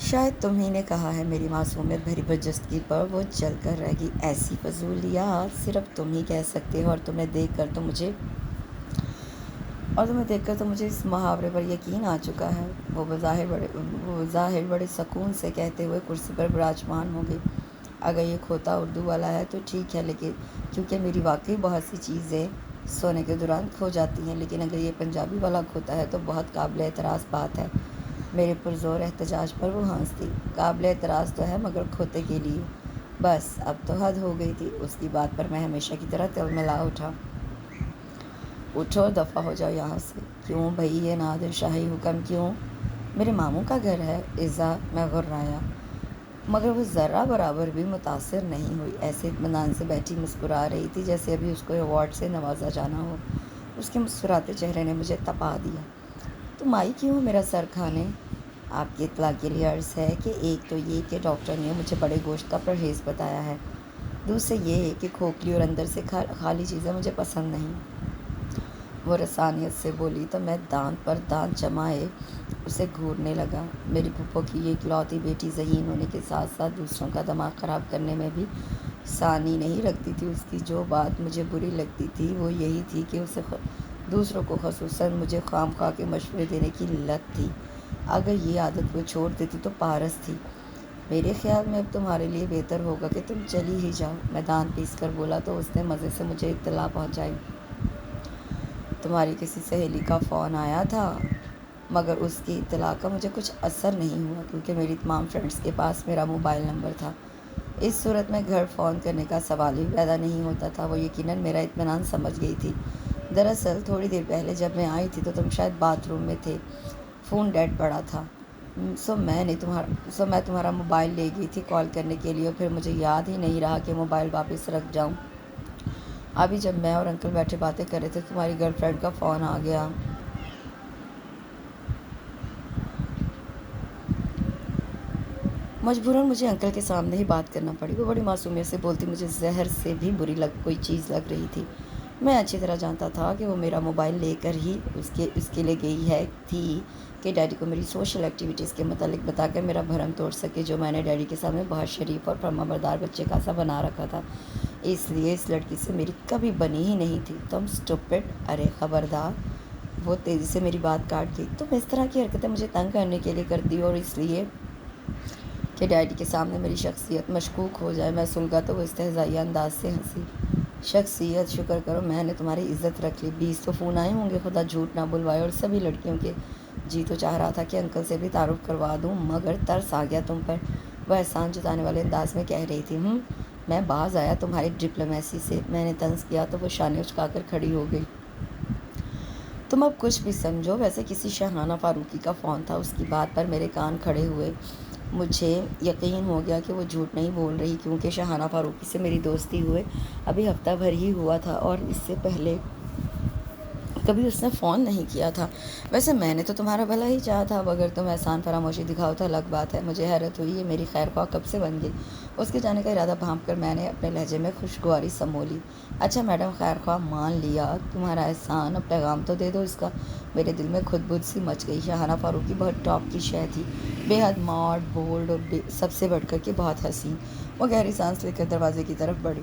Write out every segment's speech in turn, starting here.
شاید تمہیں نے کہا ہے میری معصومیت بھری برجستگی پر وہ جل کر رہ گئی۔ ایسی فضولیات صرف تم ہی کہہ سکتے ہو، اور تمہیں دیکھ کر تو مجھے اس محاورے پر یقین آ چکا ہے۔ وہ بظاہر بڑے سکون سے کہتے ہوئے کرسی پر براجمان ہو گئی۔ اگر یہ کھوتا اردو والا ہے تو ٹھیک ہے، لیکن کیونکہ میری واقعی بہت سی چیزیں سونے کے دوران کھو جاتی ہیں، لیکن اگر یہ پنجابی والا کھوتا ہے تو بہت قابل اعتراض بات ہے۔ میرے پرزور احتجاج پر وہ ہنس دی۔ قابل اعتراض تو ہے، مگر کھوتے کے لیے بس اب تو حد ہو گئی تھی۔ اس کی بات پر میں ہمیشہ کی طرح تلملا اٹھا۔ اٹھو، دفع ہو جاؤ یہاں سے۔ کیوں بھئی، یہ نادر شاہی حکم کیوں؟ میرے ماموں کا گھر ہے ایزا، میں غرایا، مگر وہ ذرہ برابر بھی متاثر نہیں ہوئی۔ ایسے اطمینان سے بیٹھی مسکرا رہی تھی جیسے ابھی اس کو ایوارڈ سے نوازا جانا ہو۔ اس کے مسکراتے چہرے نے مجھے تپا دیا۔ تم آئی کیوں میرا سر کھانے؟ آپ کی اطلاع کے لیے عرض ہے کہ ایک تو یہ کہ ڈاکٹر نے مجھے بڑے گوشت کا پرہیز بتایا ہے، دوسرے یہ کہ کھوکھلی اور اندر سے خالی چیزیں مجھے پسند نہیں۔ وہ رسانیت سے بولی تو میں دانت پر دانت جمائے اسے گھورنے لگا۔ میری پھپھو کی یہ اکلوتی بیٹی ذہین ہونے کے ساتھ ساتھ دوسروں کا دماغ خراب کرنے میں بھی ثانی نہیں رکھتی تھی۔ اس کی جو بات مجھے بری لگتی تھی وہ یہی تھی کہ اسے دوسروں کو خصوصاً مجھے خام خواہ کے مشورے دینے کی لت تھی۔ اگر یہ عادت وہ چھوڑ دیتی تو پارس تھی۔ میرے خیال میں اب تمہارے لیے بہتر ہوگا کہ تم چلی ہی جاؤ، میں دانت پیس کر بولا تو اس نے مزے سے مجھے اطلاع پہنچائی۔ تمہاری کسی سہیلی کا فون آیا تھا، مگر اس کی اطلاع کا مجھے کچھ اثر نہیں ہوا، کیونکہ میری تمام فرینڈز کے پاس میرا موبائل نمبر تھا۔ اس صورت میں گھر فون کرنے کا سوال ہی پیدا نہیں ہوتا تھا۔ وہ یقیناً میرا اطمینان سمجھ گئی تھی۔ دراصل تھوڑی دیر پہلے جب میں آئی تھی تو تم شاید باتھ روم میں تھے، فون ڈیڈ پڑا تھا، سو میں تمہارا موبائل لے گئی تھی کال کرنے کے لیے، اور پھر مجھے یاد ہی نہیں رہا کہ موبائل واپس رکھ جاؤں۔ ابھی جب میں اور انکل بیٹھے باتیں کر رہے تھے تمہاری گرل فرینڈ کا فون آ گیا۔ مجبوراً مجھے انکل کے سامنے ہی بات کرنا پڑی۔ وہ بڑی معصومیت سے بولتی مجھے زہر سے بھی بری کوئی چیز لگ رہی تھی۔ میں اچھی طرح جانتا تھا کہ وہ میرا موبائل لے کر ہی اس کے لے گئی تھی کہ ڈیڈی کو میری سوشل ایکٹیویٹیز کے متعلق بتا کر میرا بھرم توڑ سکے، جو میں نے ڈیڈی کے سامنے بہت شریف اور فرمانبردار بچے کا سا بنا رکھا تھا۔ اس لیے اس لڑکی سے میری کبھی بنی ہی نہیں تھی۔ تم اسٹوپڈ، ارے خبردار! وہ تیزی سے میری بات کاٹ گئی۔ تم اس طرح کی حرکتیں مجھے تنگ کرنے کے لیے کرتی ہو، اور اس لیے کہ ڈیڈی کے سامنے میری شخصیت مشکوک ہو جائے۔ میں سلگا تو وہ استہزائیہ انداز سے ہنسی۔ شخصیت؟ شکر کرو میں نے تمہاری عزت رکھ لی۔ 20 تو فون آئے ہوں گے، خدا جھوٹ نہ بلوائے، اور سبھی لڑکیوں کے۔ جی تو چاہ رہا تھا کہ انکل سے بھی تعارف کروا دوں، مگر ترس آ گیا تم پر، وہ احسان جتانے والے انداز میں کہہ رہی تھی۔ میں باز آیا تمہاری ڈپلومیسی سے، میں نے طنز کیا تو وہ شانے اچکا کر کھڑی ہو گئی۔ تم اب کچھ بھی سمجھو، ویسے کسی شاہانہ فاروقی کا فون تھا۔ اس کی بات پر میرے کان کھڑے ہوئے۔ مجھے یقین ہو گیا کہ وہ جھوٹ نہیں بول رہی، کیونکہ شاہانہ فاروقی سے میری دوستی ہوئے ابھی ہفتہ بھر ہی ہوا تھا، اور اس سے پہلے کبھی اس نے فون نہیں کیا تھا۔ ویسے میں نے تو تمہارا بھلا ہی چاہا تھا، اب اگر تم احسان فراموشی دکھاؤ تو الگ بات ہے۔ مجھے حیرت ہوئی، یہ میری خیر خواہ کب سے بن گئی؟ اس کے جانے کا ارادہ بھانپ کر میں نے اپنے لہجے میں خوشگواری سمولی۔ اچھا میڈم خیر خواہ، مان لیا تمہارا احسان، اب پیغام تو دے دو اس کا۔ میرے دل میں خود بدھ سی مچ گئی۔ شاہانہ فاروقی بہت ٹاپ کی شے تھی، بے حد ماڈ، بولڈ، اور سب سے بڑھ کر کے بہت حسین۔ وہ گہری سانس لے کر دروازے کی طرف بڑھی۔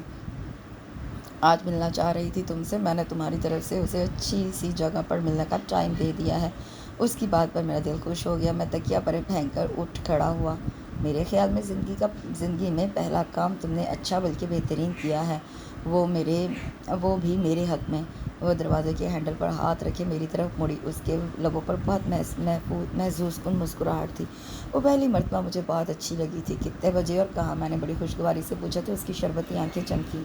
آج ملنا چاہ رہی تھی تم سے، میں نے تمہاری طرف سے اسے اچھی سی جگہ پر ملنے کا ٹائم دے دیا ہے۔ اس کی بات پر میرا دل خوش ہو گیا۔ میں تکیہ پرے پھینک کر اٹھ کھڑا ہوا۔ میرے خیال میں زندگی میں پہلا کام تم نے اچھا بلکہ بہترین کیا ہے، وہ بھی میرے حق میں۔ وہ دروازے کے ہینڈل پر ہاتھ رکھے میری طرف مڑی۔ اس کے لبوں پر بہت محظوظ کن مسکراہٹ تھی۔ وہ پہلی مرتبہ مجھے بہت اچھی لگی تھی۔ کتنے بجے اور کہاں؟ میں نے بڑی خوشگواری سے پوچھا تو اس کی شربتی آنکھیں چمکیں۔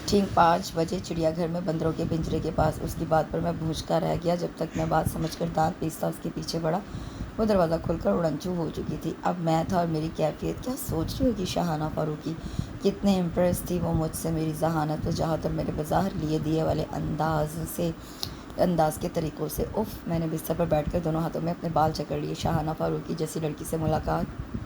ٹھیک 5 بجے چڑیا گھر میں بندروں کے پنجرے کے پاس۔ اس کی بات پر میں بھونچتا رہ گیا۔ جب تک میں بات سمجھ کر دانت پیستا اس کے پیچھے بڑھا، وہ دروازہ کھل کر اڑنچو ہو چکی تھی۔ اب میں تھا اور میری کیفیت۔ کیا سوچ رہی ہوگی شاہانہ فاروقی؟ کتنے امپریس تھی وہ مجھ سے، میری ذہانت، وجاہت اور میرے بظاہر لیے دیے والے انداز کے طریقوں سے۔ اف! میں نے بستر پر بیٹھ کر دونوں ہاتھوں میں اپنے بال جکڑ لیے۔ شاہانہ فاروقی جیسی لڑکی سے ملاقات،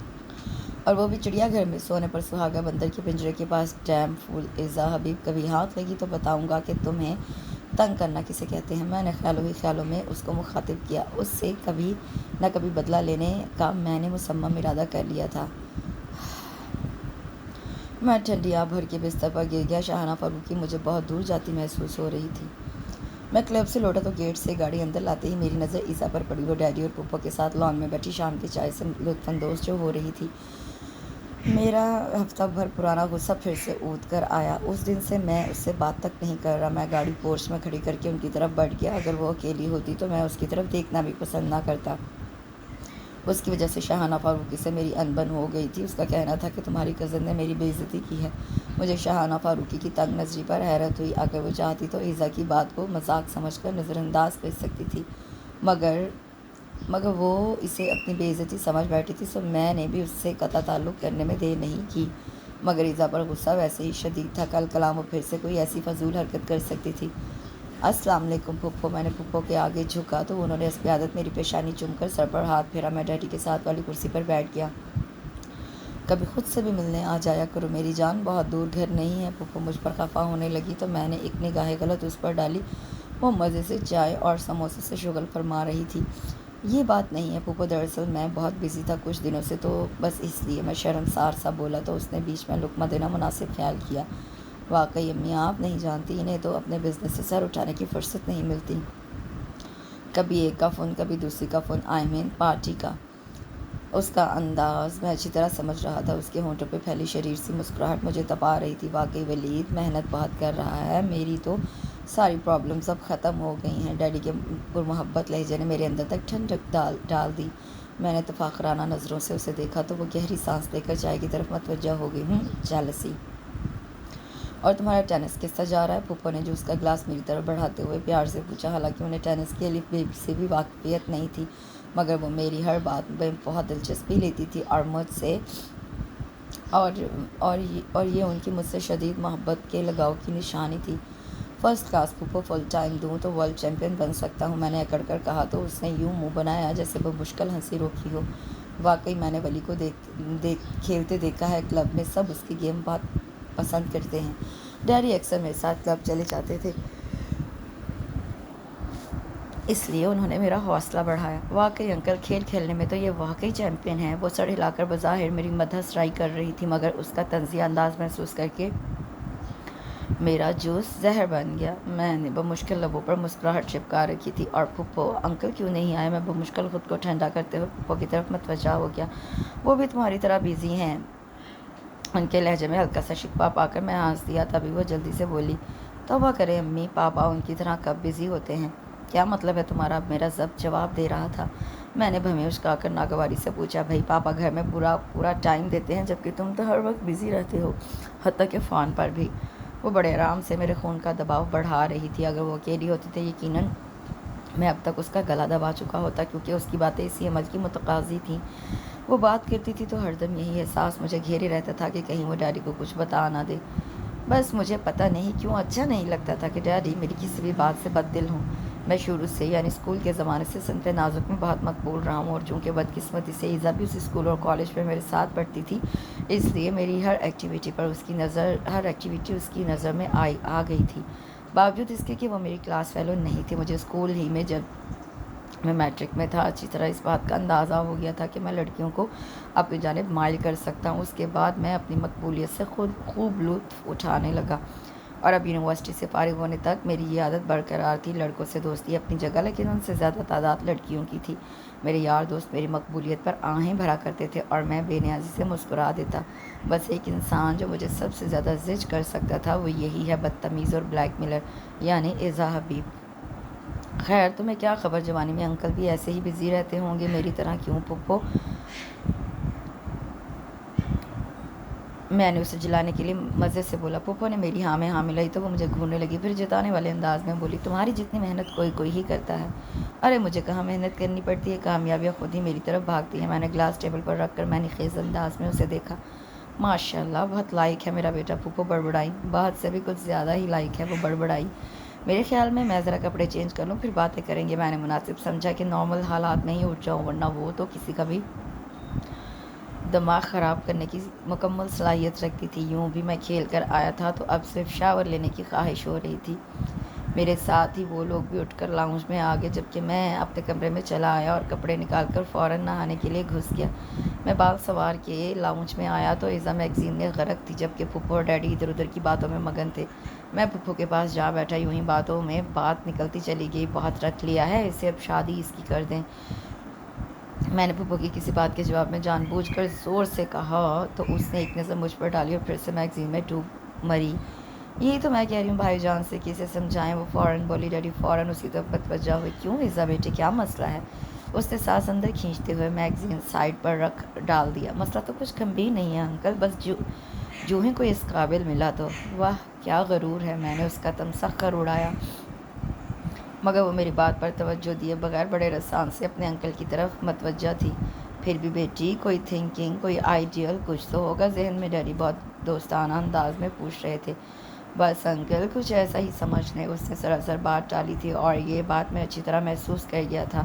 اور وہ بھی چڑیا گھر میں، سونے پر سہاگا بندر کے پنجرے کے پاس۔ ڈیم فول! ایزا حبیب، کبھی ہاتھ لگی تو بتاؤں گا کہ تمہیں تنگ کرنا کسے کہتے ہیں؟ میں نے خیالوں ہی خیالوں میں اس کو مخاطب کیا۔ اس سے کبھی نہ کبھی بدلہ لینے کا میں نے مصمم ارادہ کر لیا تھا۔ میں ٹھنڈی آب بھر کے بستر پر گر گیا۔ شاہانہ فاروقی مجھے بہت دور جاتی محسوس ہو رہی تھی۔ میں کلب سے لوٹا تو گیٹ سے گاڑی اندر لاتے ہی میری نظر عیسیٰ پر پڑی۔ وہ ڈیڈی اور پھپھو کے ساتھ لان میں بیٹھی شام کی چائے سے لطف اندوز جو ہو رہی تھی۔ میرا ہفتہ بھر پرانا غصہ پھر سے اود کر آیا۔ اس دن سے میں اس سے بات تک نہیں کر رہا۔ میں گاڑی پورچ میں کھڑی کر کے ان کی طرف بڑھ گیا۔ اگر وہ اکیلی ہوتی تو میں اس کی طرف دیکھنا بھی پسند نہ کرتا۔ اس کی وجہ سے شاہانہ فاروقی سے میری انبن ہو گئی تھی۔ اس کا کہنا تھا کہ تمہاری کزن نے میری بے عزتی کی ہے۔ مجھے شاہانہ فاروقی کی تنگ نظری پر حیرت ہوئی۔ اگر وہ چاہتی تو ایزا کی بات کو مذاق سمجھ کر نظر انداز کر سکتی تھی، مگر وہ اسے اپنی بے عزتی سمجھ بیٹھی تھی، سو میں نے بھی اس سے قطع تعلق کرنے میں دیر نہیں کی۔ مگر ایزا پر غصہ ویسے ہی شدید تھا۔ کل کلام وہ پھر سے کوئی ایسی فضول حرکت کر سکتی تھی۔ السلام علیکم پھپھو۔ میں نے پھپھو کے آگے جھکا تو انہوں نے حسب عادت میری پیشانی چوم کر سر پر ہاتھ پھیرا۔ میں ڈیڈی کے ساتھ والی کرسی پر بیٹھ گیا۔ کبھی خود سے بھی ملنے آ جایا کرو میری جان، بہت دور گھر نہیں ہے۔ پھپھو مجھ پر خفا ہونے لگی تو میں نے ایک نگاہ غلط اس پر ڈالی۔ وہ مزے سے چائے اور سموسے سے شغل فرما رہی تھی۔ یہ بات نہیں ہے پھپھو، دراصل میں بہت بزی تھا کچھ دنوں سے، تو بس اس لیے۔ میں شرمسار سا بولا تو اس نے بیچ میں لقمہ دینا مناسب خیال کیا۔ واقعی امی آپ نہیں جانتی، انہیں تو اپنے بزنس سے سر اٹھانے کی فرصت نہیں ملتی۔ کبھی ایک کا فون، کبھی دوسری کا فون، پارٹی کا۔ اس کا انداز میں اچھی طرح سمجھ رہا تھا۔ اس کے ہونٹوں پہ پھیلی شریر سی مسکراہٹ مجھے تپا رہی تھی۔ واقعی ولید محنت بہت کر رہا ہے۔ میری تو ساری پرابلمز اب ختم ہو گئی ہیں۔ ڈیڈی کے پرمحبت لہجے نے میرے اندر تک ٹھنڈک ڈال دی۔ میں نے تفاخرانہ نظروں سے اسے دیکھا تو وہ گہری سانس لے کر چائے کی طرف متوجہ ہو گئی۔ جیلسی۔ اور تمہارا ٹینس کس طرح جا رہا ہے؟ پھپھو نے جوس کا گلاس میری طرف بڑھاتے ہوئے پیار سے پوچھا۔ حالانکہ انہیں ٹینس کی الف بے سے بھی واقفیت نہیں تھی، مگر وہ میری ہر بات میں بہت دلچسپی لیتی تھی اور مجھ سے اور یہ ان کی مجھ سے شدید محبت کے لگاؤ کی نشانی تھی۔ فرسٹ کلاس پھپھو، فل ٹائم دوں تو ورلڈ چیمپئن بن سکتا ہوں، میں نے اکڑ کر کہا تو اس نے یوں منہ بنایا جیسے وہ مشکل ہنسی روکی ہو۔ واقعی میں نے ولی کو کھیلتے دیکھا ہے، کلب میں سب اس کی گیم بہت پسند کرتے ہیں۔ ڈیڈی اکثر میرے ساتھ کلب چلے جاتے تھے، اس لیے انہوں نے میرا حوصلہ بڑھایا۔ واقعی انکل، کھیل کھیلنے میں تو یہ واقعی چیمپئن ہے۔ وہ سر ہلا کر بظاہر میری مدح سرائی کر رہی تھی، مگر اس کا طنزیہ انداز محسوس کر کے میرا جوس زہر بن گیا۔ میں نے بمشکل لبوں پر مسکراہٹ چپکا رکھی تھی۔ اور پھپھو انکل کیوں نہیں آئے؟ میں بمشکل خود کو ٹھنڈا کرتے ہوئے پھپھو کی طرف متوجہ ہو گیا۔ وہ بھی تمہاری طرح بزی ہیں۔ ان کے لہجے میں ہلکا سا شکوہ پا کر میں ہنس دیا۔ تبھی وہ جلدی سے بولی، توبہ کریں امی، پاپا ان کی طرح کب بزی ہوتے ہیں؟ کیا مطلب ہے تمہارا؟ میرا ضبط جواب دے رہا تھا۔ میں نے بھویں اچکا کر ناگواری سے پوچھا، بھائی پاپا گھر میں پورا ٹائم دیتے ہیں، جبکہ تم تو ہر وقت بزی رہتے ہو، حتیٰ کہ فون پر بھی۔ وہ بڑے آرام سے میرے خون کا دباؤ بڑھا رہی تھی۔ اگر وہ اکیلی ہوتی تو یقیناً میں اب تک اس کا گلا دبا چکا ہوتا، کیونکہ اس کی باتیں اسی عمل کی متقاضی تھیں۔ وہ بات کرتی تھی تو ہر دم یہی احساس مجھے گھیرے رہتا تھا کہ کہیں وہ ڈیڈی کو کچھ بتا نہ دے۔ بس مجھے پتہ نہیں کیوں اچھا نہیں لگتا تھا کہ ڈیڈی میری کسی بھی بات سے بد دل ہوں۔ میں شروع سے، یعنی اسکول کے زمانے سے، صنف نازک میں بہت مقبول رہا ہوں، اور چونکہ بدقسمتی سے ایزا بھی اس اسکول اور کالج میں میرے ساتھ پڑھتی تھی، اس لیے میری ہر ایکٹیویٹی اس کی نظر میں آ گئی تھی، باوجود اس کے کہ وہ میری کلاس فیلو نہیں تھی۔ مجھے اسکول ہی میں، جب میں میٹرک میں تھا، اچھی طرح اس بات کا اندازہ ہو گیا تھا کہ میں لڑکیوں کو اپنی جانب مائل کر سکتا ہوں۔ اس کے بعد میں اپنی مقبولیت سے خوب لطف اٹھانے لگا، اور اب یونیورسٹی سے فارغ ہونے تک میری یہ عادت برقرار تھی۔ لڑکوں سے دوستی اپنی جگہ، لیکن ان سے زیادہ تعداد لڑکیوں کی تھی۔ میرے یار دوست میری مقبولیت پر آہیں بھرا کرتے تھے اور میں بے نیازی سے مسکرا دیتا۔ بس ایک انسان جو مجھے سب سے زیادہ زج کر سکتا تھا، وہ یہی ہے، بدتمیز اور بلیک میلر، یعنی ایزا حبیب۔ خیر تمہیں کیا خبر، جوانی میں انکل بھی ایسے ہی بزی رہتے ہوں گے میری طرح، کیوں پھپھو؟ میں نے اسے جلانے کے لیے مزے سے بولا۔ پھپھو نے میری ہاں میں ہاں ملائی تو وہ مجھے گھورنے لگی، پھر جتانے والے انداز میں بولی، تمہاری جتنی محنت کوئی ہی کرتا ہے۔ ارے مجھے کہاں محنت کرنی پڑتی ہے، کامیابیاں خود ہی میری طرف بھاگتی ہیں۔ میں نے گلاس ٹیبل پر رکھ کر میں خیز انداز میں اسے دیکھا۔ ماشاء اللہ، بہت لائق ہے میرا بیٹا، پھپھو بڑبڑائی۔ بہت سے بھی کچھ زیادہ ہی لائق ہے، وہ بڑبڑائی۔ میرے خیال میں ذرا کپڑے چینج کر لوں، پھر باتیں کریں گے۔ میں نے مناسب سمجھا کہ نارمل حالات میں ہی اٹھ جاؤں، ورنہ وہ تو کسی کا بھی دماغ خراب کرنے کی مکمل صلاحیت رکھتی تھی۔ یوں بھی میں کھیل کر آیا تھا تو اب صرف شاور لینے کی خواہش ہو رہی تھی۔ میرے ساتھ ہی وہ لوگ بھی اٹھ کر لاؤنج میں آ گئے، جبکہ میں اپنے کمرے میں چلا آیا اور کپڑے نکال کر فوراً نہانے کے لیے گھس گیا۔ میں بال سنوار کے لاؤنج میں آیا تو ایزا میگزین میں غرق تھی، جبکہ پھپھو اور ڈیڈی ادھر ادھر کی باتوں میں مگن تھے۔ میں پھپھو کے پاس جا بیٹھا، یوں ہی باتوں میں بات نکلتی چلی گئی۔ بہت رکھ لیا ہے اسے، اب شادی اس کی کر دیں۔ میں نے پھپھو کی کسی بات کے جواب میں جان بوجھ کر زور سے کہا تو اس نے ایک نظر مجھ پر ڈالی اور پھر سے میگزین میں ڈوب مری۔ یہی تو میں کہہ رہی ہوں بھائی جان سے کہ اسے سمجھائیں۔ وہ فوراً بولی۔ ڈیڈی فوراً اسی طرف متوجہ ہوئے۔ کیوں ایزا بیٹے، کیا مسئلہ ہے؟ اس نے سانس اندر کھینچتے ہوئے میگزین سائڈ پر رکھ ڈال دیا۔ مسئلہ تو کچھ گمبھیر نہیں ہے انکل، بس جو ہی کوئی اس قابل ملا تو۔ واہ کیا غرور ہے، میں نے اس کا تمسخر کر اڑایا، مگر وہ میری بات پر توجہ دیے بغیر بڑے رسان سے اپنے انکل کی طرف متوجہ تھی۔ پھر بھی بیٹی کوئی تھنکنگ، کوئی آئیڈیل کچھ تو ہوگا ذہن میں، ڈیڈی بہت دوستانہ انداز میں پوچھ رہے تھے۔ بس انکل کچھ ایسا ہی سمجھ لیں، اس نے سراسر بات ٹالی تھی اور یہ بات میں اچھی طرح محسوس کر گیا تھا۔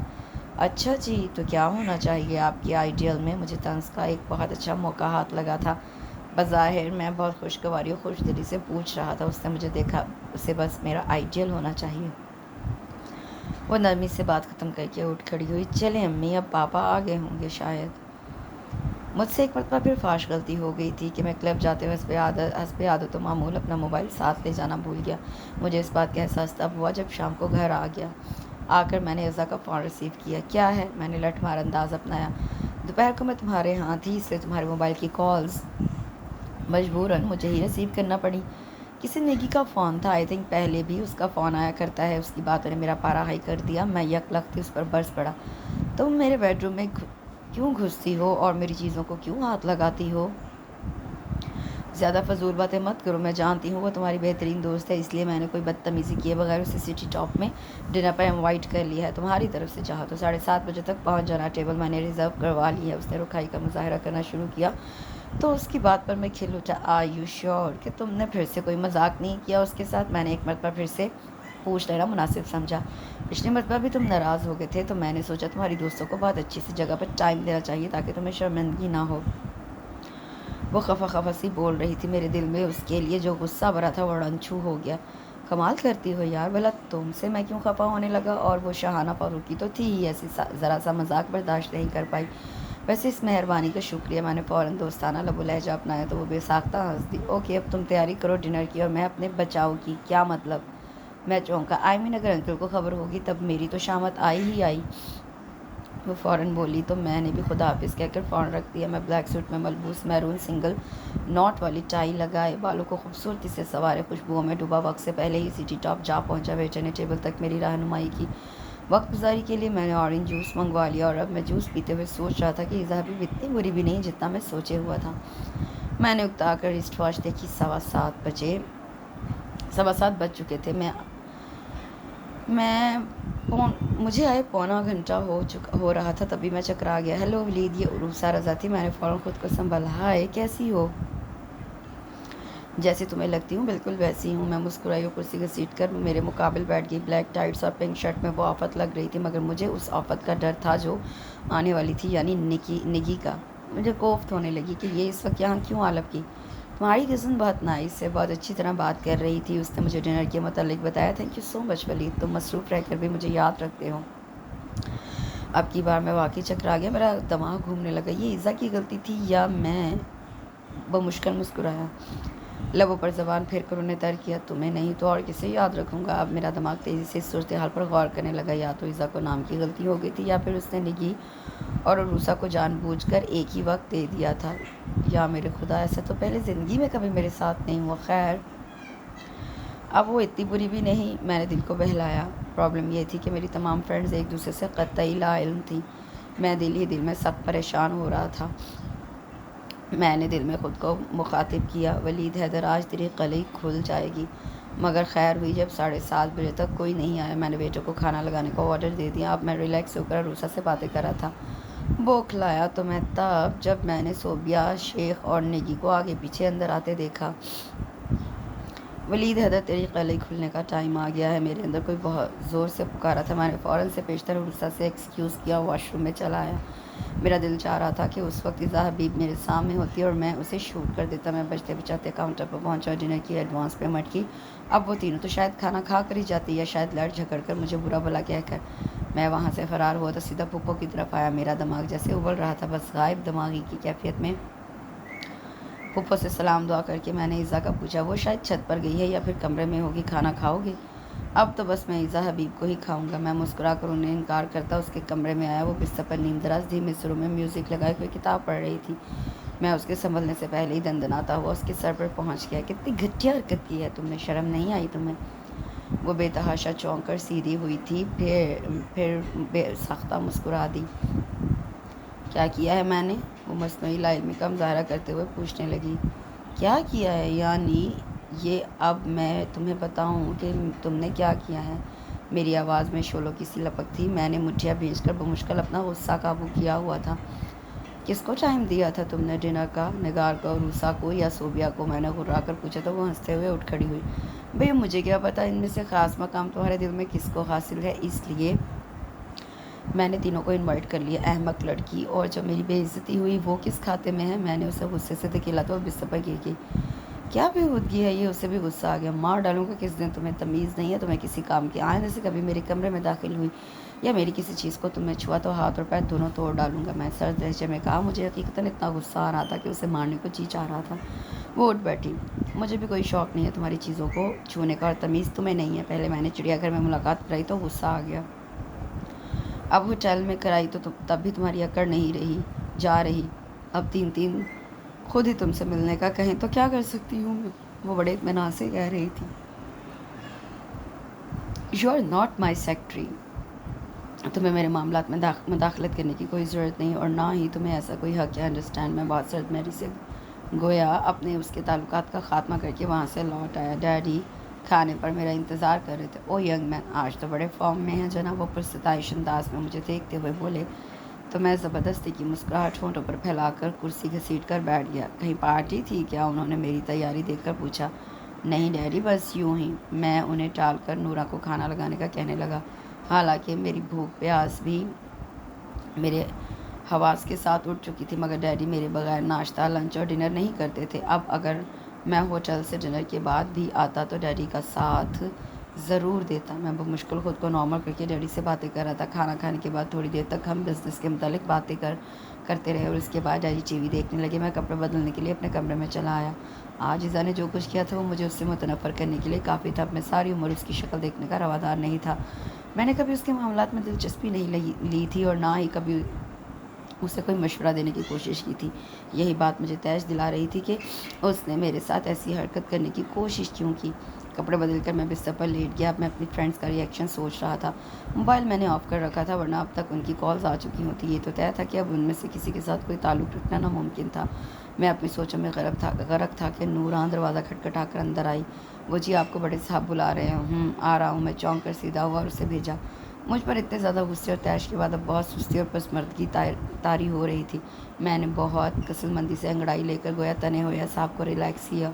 اچھا جی، تو کیا ہونا چاہیے آپ کی آئیڈیل میں؟ مجھے طنز کا ایک بہت اچھا موقع ہاتھ لگا تھا۔ بظاہر میں بہت خوشگواری اور خوش دلی سے پوچھ رہا تھا۔ اس نے مجھے دیکھا، اسے بس میرا آئیڈیل ہونا چاہیے۔ وہ نرمی سے بات ختم کر کے اٹھ کھڑی ہوئی۔ چلیں امی، اب پاپا آ گئے ہوں گے شاید۔ مجھ سے ایک مرتبہ پھر فاش غلطی ہو گئی تھی کہ میں کلب جاتے ہوئے حسب عادت و معمول اپنا موبائل ساتھ لے جانا بھول گیا۔ مجھے اس بات کا احساس تب ہوا جب شام کو گھر آ گیا۔ آ کر میں نے ایزا کا فون ریسیو کیا۔ کیا ہے؟ میں نے لٹھ مار انداز اپنایا۔ دوپہر کو میں تمہارے ہاں تھی، اس لیے تمہارے موبائل کی کالز مجبوراً مجھے ہی ریسیو کرنا پڑی۔ کسی نیگی کا فون تھا، آئی تھنک پہلے بھی اس کا فون آیا کرتا ہے۔ اس کی باتوں نے میرا پارا ہائی کر دیا۔ میں یک لختی اس پر برس پڑا۔ تم میرے بیڈ روم میں کیوں گھستی ہو اور میری چیزوں کو کیوں ہاتھ لگاتی ہو؟ زیادہ فضول باتیں مت کرو، میں جانتی ہوں وہ تمہاری بہترین دوست ہے، اس لیے میں نے کوئی بدتمیزی کیے بغیر اسے سٹی ٹاپ میں ڈنر پر انوائٹ کر لیا ہے۔ تمہاری طرف سے چاہو تو 7:30 بجے تک پہنچ جانا، ٹیبل میں نے ریزرو کروا لی ہے۔ اس نے رکھائی کا مظاہرہ کرنا شروع کیا تو اس کی بات پر میں کھل اٹھا۔ آر یو شیور کہ تم نے پھر سے کوئی مذاق نہیں کیا اس کے ساتھ؟ میں نے ایک مرتبہ پھر سے پوچھ لینا مناسب سمجھا۔ پچھلی مرتبہ بھی تم ناراض ہو گئے تھے تو میں نے سوچا تمہاری دوستوں کو بہت اچھی سی جگہ پر ٹائم دینا چاہیے تاکہ تمہیں شرمندگی نہ ہو۔ وہ خفا خفا سی بول رہی تھی، میرے دل میں اس کے لیے جو غصہ بھرا تھا وہ رنچو ہو گیا۔ کمال کرتی ہو یار، بھلا تم سے میں کیوں خفا ہونے لگا؟ اور وہ شاہانہ فاروقی تو تھی ہی ایسی، ذرا سا مذاق برداشت نہیں کر پائی۔ ویسے اس مہربانی کا شکریہ۔ میں نے فوراً دوستانہ لب و لہجہ اپنایا تو وہ بے ساختہ ہنس دی۔ اوکے اب تم تیاری کرو ڈنر کی اور میں اپنے بچاؤ کی۔ کیا مطلب؟ میں چونکا۔ اگر انکل کو خبر ہوگی تب میری تو شامت آئی ہی آئی۔ وہ فوراً بولی تو میں نے بھی خدا حافظ کہہ کر فون رکھ دیا۔ میں بلیک سوٹ میں ملبوس میرون سنگل نوٹ والی ٹائی لگائے، بالوں کو خوبصورتی سے سنوارے، خوشبوؤں میں ڈوبا، وقت سے پہلے ہی سٹی ٹاپ جا پہنچا۔ ویٹر نے ٹیبل تک میری رہنمائی کی۔ وقت گزاری کے لیے میں نے اورنج جوس منگوا لیا اور اب میں جوس پیتے ہوئے سوچ رہا تھا کہ ایزا حبیب اتنی بری بھی نہیں جتنا میں سوچے ہوا تھا۔ میں نے اکتا کر رسٹ واچ دیکھی، 7:15 بج چکے تھے۔ مجھے آئے پونا گھنٹہ ہو رہا تھا تبھی میں چکرا گیا۔ ہیلو ولید، یہ عروسہ رضا تھی۔ میں نے فوراً خود کو سنبھالا۔ ہائے کیسی ہو؟ جیسی تمہیں لگتی ہوں بالکل ویسی ہوں۔ میں مسکرائی اور کرسی گھسیٹ کر میرے مقابل بیٹھ گئی۔ بلیک ٹائٹس اور پنک شرٹ میں وہ آفت لگ رہی تھی، مگر مجھے اس آفت کا ڈر تھا جو آنے والی تھی، یعنی نگی کا۔ مجھے کوفت ہونے لگی کہ یہ اس وقت یہاں کیوں آ لپکی۔ تمہاری کزن بہت نائس ہے، بہت اچھی طرح بات کر رہی تھی۔ اس نے مجھے ڈنر کے متعلق بتایا۔ تھینک یو سو مچ ولید، تم مصروف رہ کر بھی مجھے یاد رکھتے ہو۔ اب کی بار میں واقعی چکرا گیا، میرا دماغ گھومنے لگا۔ یہ ایزا کی غلطی تھی یا میں؟ بمشکل مسکرایا، لبوں پر زبان پھیر کر انہیں تر کیا۔ تمہیں نہیں تو اور کسے یاد رکھوں گا؟ اب میرا دماغ تیزی سے اس صورتحال پر غور کرنے لگا۔ یا تو ایزا کو نام کی غلطی ہو گئی تھی یا پھر اس نے نگی اور عروسہ کو جان بوجھ کر ایک ہی وقت دے دیا تھا۔ یا میرے خدا، ایسا تو پہلے زندگی میں کبھی میرے ساتھ نہیں ہوا۔ خیر اب وہ اتنی بری بھی نہیں۔ میں نے دل کو بہلایا۔ پرابلم یہ تھی کہ میری تمام فرینڈز ایک دوسرے سے قطعی لا علم تھیں۔ میں دل ہی دل میں سخت پریشان ہو رہا تھا۔ میں نے دل میں خود کو مخاطب کیا، ولید حیدر آج تیری قلعی کھل جائے گی۔ مگر خیر ہوئی جب 7:30 بجے تک کوئی نہیں آیا۔ میں نے ویٹر کو کھانا لگانے کا آرڈر دے دیا۔ اب میں ریلیکس ہو کر عروسہ سے باتیں کر رہا تھا۔ بوکھلایا تو میں تب جب میں نے صوبیہ، شیخ اور نگی کو آگے پیچھے اندر آتے دیکھا۔ ولید حیدر تیری قلعے کھلنے کا ٹائم آ گیا ہے۔ میرے اندر کوئی بہت زور سے پکارا تھا۔ میں نے فوراً سے پیشتر غصہ سے ایکسکیوز کیا، واش روم میں چلا آیا۔ میرا دل چاہ رہا تھا کہ اس وقت ایزا حبیب میرے سامنے ہوتی اور میں اسے شوٹ کر دیتا۔ میں بچتے بچاتے کاؤنٹر پر پہنچا اور ڈنر کی ایڈوانس پیمنٹ کی۔ اب وہ تینوں تو شاید کھانا کھا کر ہی جاتی، یا شاید لڑ جھگڑ کر مجھے برا بھلا کہہ کر میں وہاں سے فرار ہوا تو سیدھا پھپھو کی طرف آیا۔ میرا دماغ جیسے ابل رہا تھا، بس غائب دماغی کی کیفیت میں پھپھو سے سلام دعا کر کے میں نے ایزا کا پوچھا، وہ شاید چھت پر گئی ہے یا پھر کمرے میں ہوگی، کھانا کھاؤ گے؟ اب تو بس میں ایزا حبیب کو ہی کھاؤں گا۔ میں مسکرا کر انہیں انکار کرتا اس کے کمرے میں آیا۔ وہ بستر پر نیم دراز دھیمے سروں میں میوزک لگائے ہوئے کتاب پڑھ رہی تھی۔ میں اس کے سنبھلنے سے پہلے ہی دندناتا ہوا اس کے سر پر پہنچ گیا۔ کتنی گھٹیا حرکت کی ہے تم نے، شرم نہیں آئی تمہیں؟ وہ بے تحاشا چونک کر سیدھی ہوئی تھی، پھر بے ساختہ مسکرا دی۔ کیا کیا ہے میں نے؟ وہ مصنوعی لاعلمی کا مظاہرہ کرتے ہوئے پوچھنے لگی۔ کیا کیا ہے یعنی؟ یہ اب میں تمہیں بتاؤں کہ تم نے کیا کیا ہے؟ میری آواز میں شعلوں کی سی لپک تھی۔ میں نے مٹھیاں بھیج کر بمشکل اپنا غصہ قابو کیا ہوا تھا۔ کس کو ٹائم دیا تھا تم نے ڈنر کا؟ نگار کو، روسا کو یا صوبیہ کو؟ میں نے غرا کر پوچھا تو وہ ہنستے ہوئے اٹھ کھڑی ہوئی۔ بھئی مجھے کیا پتہ ان میں سے خاص مقام تمہارے دل میں کس کو حاصل ہے، اس لیے میں نے تینوں کو انوائٹ کر لیا۔ احمق لڑکی، اور جو میری بے عزتی ہوئی وہ کس کھاتے میں ہے؟ میں نے اسے غصے سے دھکیلا تو وہ بستر پر گر گئی۔ کیا بےہودگی ہے یہ؟ اسے بھی غصہ آ گیا۔ مار ڈالوں گا کس دن، تمہیں تمیز نہیں ہے؟ تمہیں کسی کام کی؟ آئندہ سے کبھی میرے کمرے میں داخل ہوئی یا میری کسی چیز کو تم نے چھوا تو ہاتھ اور پیر دونوں توڑ ڈالوں گا۔ میں سرد لہجے میں کہا۔ مجھے حقیقتاً اتنا غصہ آ رہا تھا کہ اسے مارنے کو جی چاہ رہا تھا۔ وہ اٹھ بیٹھی۔ مجھے بھی کوئی شوق نہیں ہے تمہاری چیزوں کو چھونے کا، اور تمیز تمہیں نہیں ہے۔ پہلے میں نے چڑیا گھر میں ملاقات کرائی تو غصہ آ گیا، اب ہوٹل میں کرائی تو تب بھی تمہاری اکڑ نہیں جا رہی۔ اب تین خود ہی تم سے ملنے کا کہیں تو کیا کر سکتی ہوں میں؟ وہ بڑے اطمینان سے کہہ رہی تھی۔ You are not my secretary, تمہیں میرے معاملات میں مداخلت کرنے کی کوئی ضرورت نہیں، اور نہ ہی تمہیں ایسا کوئی حق ہے۔ انڈرسٹینڈ؟ میں بہت سرد میری سے گویا اپنے اس کے تعلقات کا خاتمہ کر کے وہاں سے لوٹ آیا۔ ڈیڈی کھانے پر میرا انتظار کر رہے تھے۔ او ینگ مین، آج تو بڑے فارم میں ہیں جناب، وہ پرستائش انداز میں مجھے دیکھتے ہوئے بولے تو میں زبردستی کی مسکراہٹ ہونٹوں پر پھیلا کر کرسی گھسیٹ کر بیٹھ گیا۔ کہیں پارٹی تھی کیا؟ انہوں نے میری تیاری دیکھ کر پوچھا۔ نہیں ڈیڈی، بس یوں ہی۔ میں انہیں ٹال کر نورا کو کھانا لگانے کا کہنے لگا، حالانکہ میری بھوک پیاس بھی میرے حواس کے ساتھ اٹھ چکی تھی، مگر ڈیڈی میرے بغیر ناشتہ، لنچ اور ڈنر نہیں کرتے تھے۔ اب اگر میں ہوٹل سے ڈنر کے بعد بھی آتا تو ڈیڈی کا ساتھ ضرور دیتا۔ میں بمشکل خود کو نارمل کر کے ڈیڈی سے باتیں کر رہا تھا۔ کھانا کھانے کے بعد تھوڑی دیر تک ہم بزنس کے متعلق باتیں کرتے رہے، اور اس کے بعد ڈیڈی ٹی وی دیکھنے لگے۔ میں کپڑے بدلنے کے لیے اپنے کمرے میں چلا آیا۔ آج ایزا نے جو کچھ کیا تھا وہ مجھے اس سے متنفر کرنے کے لیے کافی تھا۔ میں ساری عمر اس کی شکل دیکھنے کا روادار نہیں تھا۔ میں نے کبھی اس کے معاملات میں دلچسپی نہیں لی تھی، اور نہ ہی کبھی اسے کوئی مشورہ دینے کی کوشش کی تھی۔ یہی بات مجھے تیش دلا رہی تھی کہ اس نے میرے ساتھ ایسی حرکت کرنے کی کوشش کیوں کی۔ کپڑے بدل کر میں بستر پر لیٹ گیا۔ اب میں اپنی فرینڈس کا ریئیکشن سوچ رہا تھا۔ موبائل میں نے آف کر رکھا تھا، ورنہ اب تک ان کی کالز آ چکی ہوتی۔ یہ تو طے تھا کہ اب ان میں سے کسی کے ساتھ کوئی تعلق رکھنا ناممکن تھا۔ میں اپنی سوچوں میں غرق تھا کہ نوراں دروازہ کھٹکھٹا کر اندر آئی۔ وہ جی آپ کو بڑے صاحب بلا رہے ہیں۔ آ رہا ہوں۔ میں چونک کر سیدھا ہوا اور اسے بھیجا۔ مجھ پر اتنے زیادہ غصے اور طیش کے بعد اب بہت سستی اور پسمردگی طاری ہو رہی تھی۔ میں نے بہت کسل-مندی سے انگڑائی لے کر گویا تنے ہوئے اعصاب کو ریلیکس کیا۔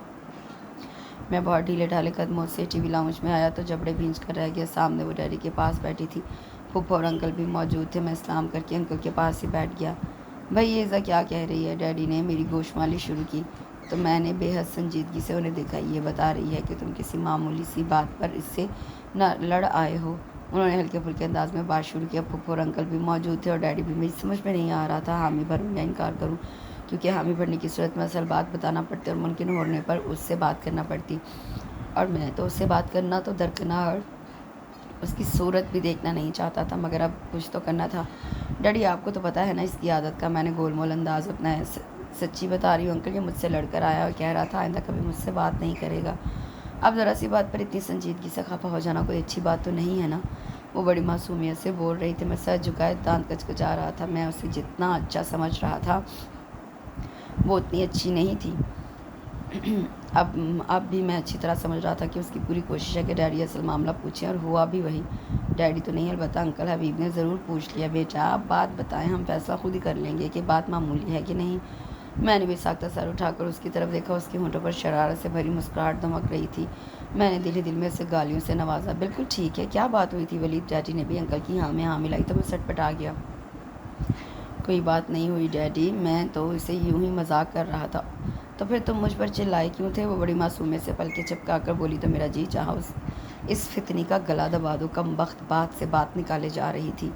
میں بہت ڈھیلے ڈھالے قدموں سے ٹی وی لاؤنج میں آیا تو جبڑے بھینج کر رہ گیا۔ سامنے وہ ڈیڈی کے پاس بیٹھی تھی، پھپھو اور انکل بھی موجود تھے۔ میں سلام کر کے انکل کے پاس ہی بیٹھ گیا۔ بھائی ایزا کیا کہہ رہی ہے؟ ڈیڈی نے میری گوشمالی شروع کی تو میں نے بے حد سنجیدگی سے انہیں دیکھا۔ یہ بتا رہی ہے کہ تم کسی معمولی سی بات پر اس سے نہ لڑ آئے ہو۔ انہوں نے ہلکے پھلکے انداز میں بات شروع کیا۔ پھپھو اور انکل بھی موجود تھے اور ڈیڈی بھی۔ میری سمجھ میں نہیں آ رہا تھا حامی بھروں یا انکار کروں، کیونکہ حامی بھرنے کی صورت میں اصل بات بتانا پڑتی اور ممکن ہونے پر اس سے بات کرنا پڑتی، اور میں تو اس سے بات کرنا تو درکنار اس کی صورت بھی دیکھنا نہیں چاہتا تھا، مگر اب کچھ تو کرنا تھا۔ ڈیڈی آپ کو تو پتہ ہے نا اس کی عادت کا۔ میں نے گول مول انداز اپنا ہے۔ سچی بتا رہی ہوں انکل، یہ مجھ سے لڑ کر آیا اور کہہ رہا تھا آئندہ کبھی مجھ سے بات نہیں کرے گا۔ اب ذرا سی بات پر اتنی سنجیدگی سے خفا ہو جانا کوئی اچھی بات تو نہیں ہے نا۔ وہ بڑی معصومیت سے بول رہی تھی۔ میں سر جھکائے دانت کچکچا رہا تھا۔ میں اسے جتنا اچھا سمجھ رہا تھا وہ اتنی اچھی نہیں تھی۔ اب بھی میں اچھی طرح سمجھ رہا تھا کہ اس کی پوری کوشش ہے کہ ڈیڈی اصل معاملہ پوچھیں، اور ہوا بھی وہی۔ ڈیڈی تو نہیں، البتہ انکل حبیب نے ضرور پوچھ لیا۔ بیٹا آپ بات بتائیں، ہم فیصلہ خود ہی کر لیں گے کہ بات معمولی ہے کہ نہیں۔ میں نے بھی ساختہ سر اٹھا کر اس کی طرف دیکھا۔ اس کے ہونٹوں پر شرارت سے بھری مسکراہٹ دمک رہی تھی۔ میں نے دل ہی دل میں اسے گالیوں سے نوازا۔ بالکل ٹھیک ہے، کیا بات ہوئی تھی ولید؟ ڈیڈی نے بھی انکل کی ہاں میں ہاں ملائی تو میں سٹ پٹا گیا۔ کوئی بات نہیں ہوئی ڈیڈی، میں تو اسے یوں ہی مذاق کر رہا تھا۔ تو پھر تم مجھ پر چلائے کیوں تھے؟ وہ بڑی معصومیت سے پلکیں چپکا کر بولی تو میرا جی چاہا اس فتنی کا گلا دبا دو۔ کم بخت بات سے بات نکالے جا رہی تھی۔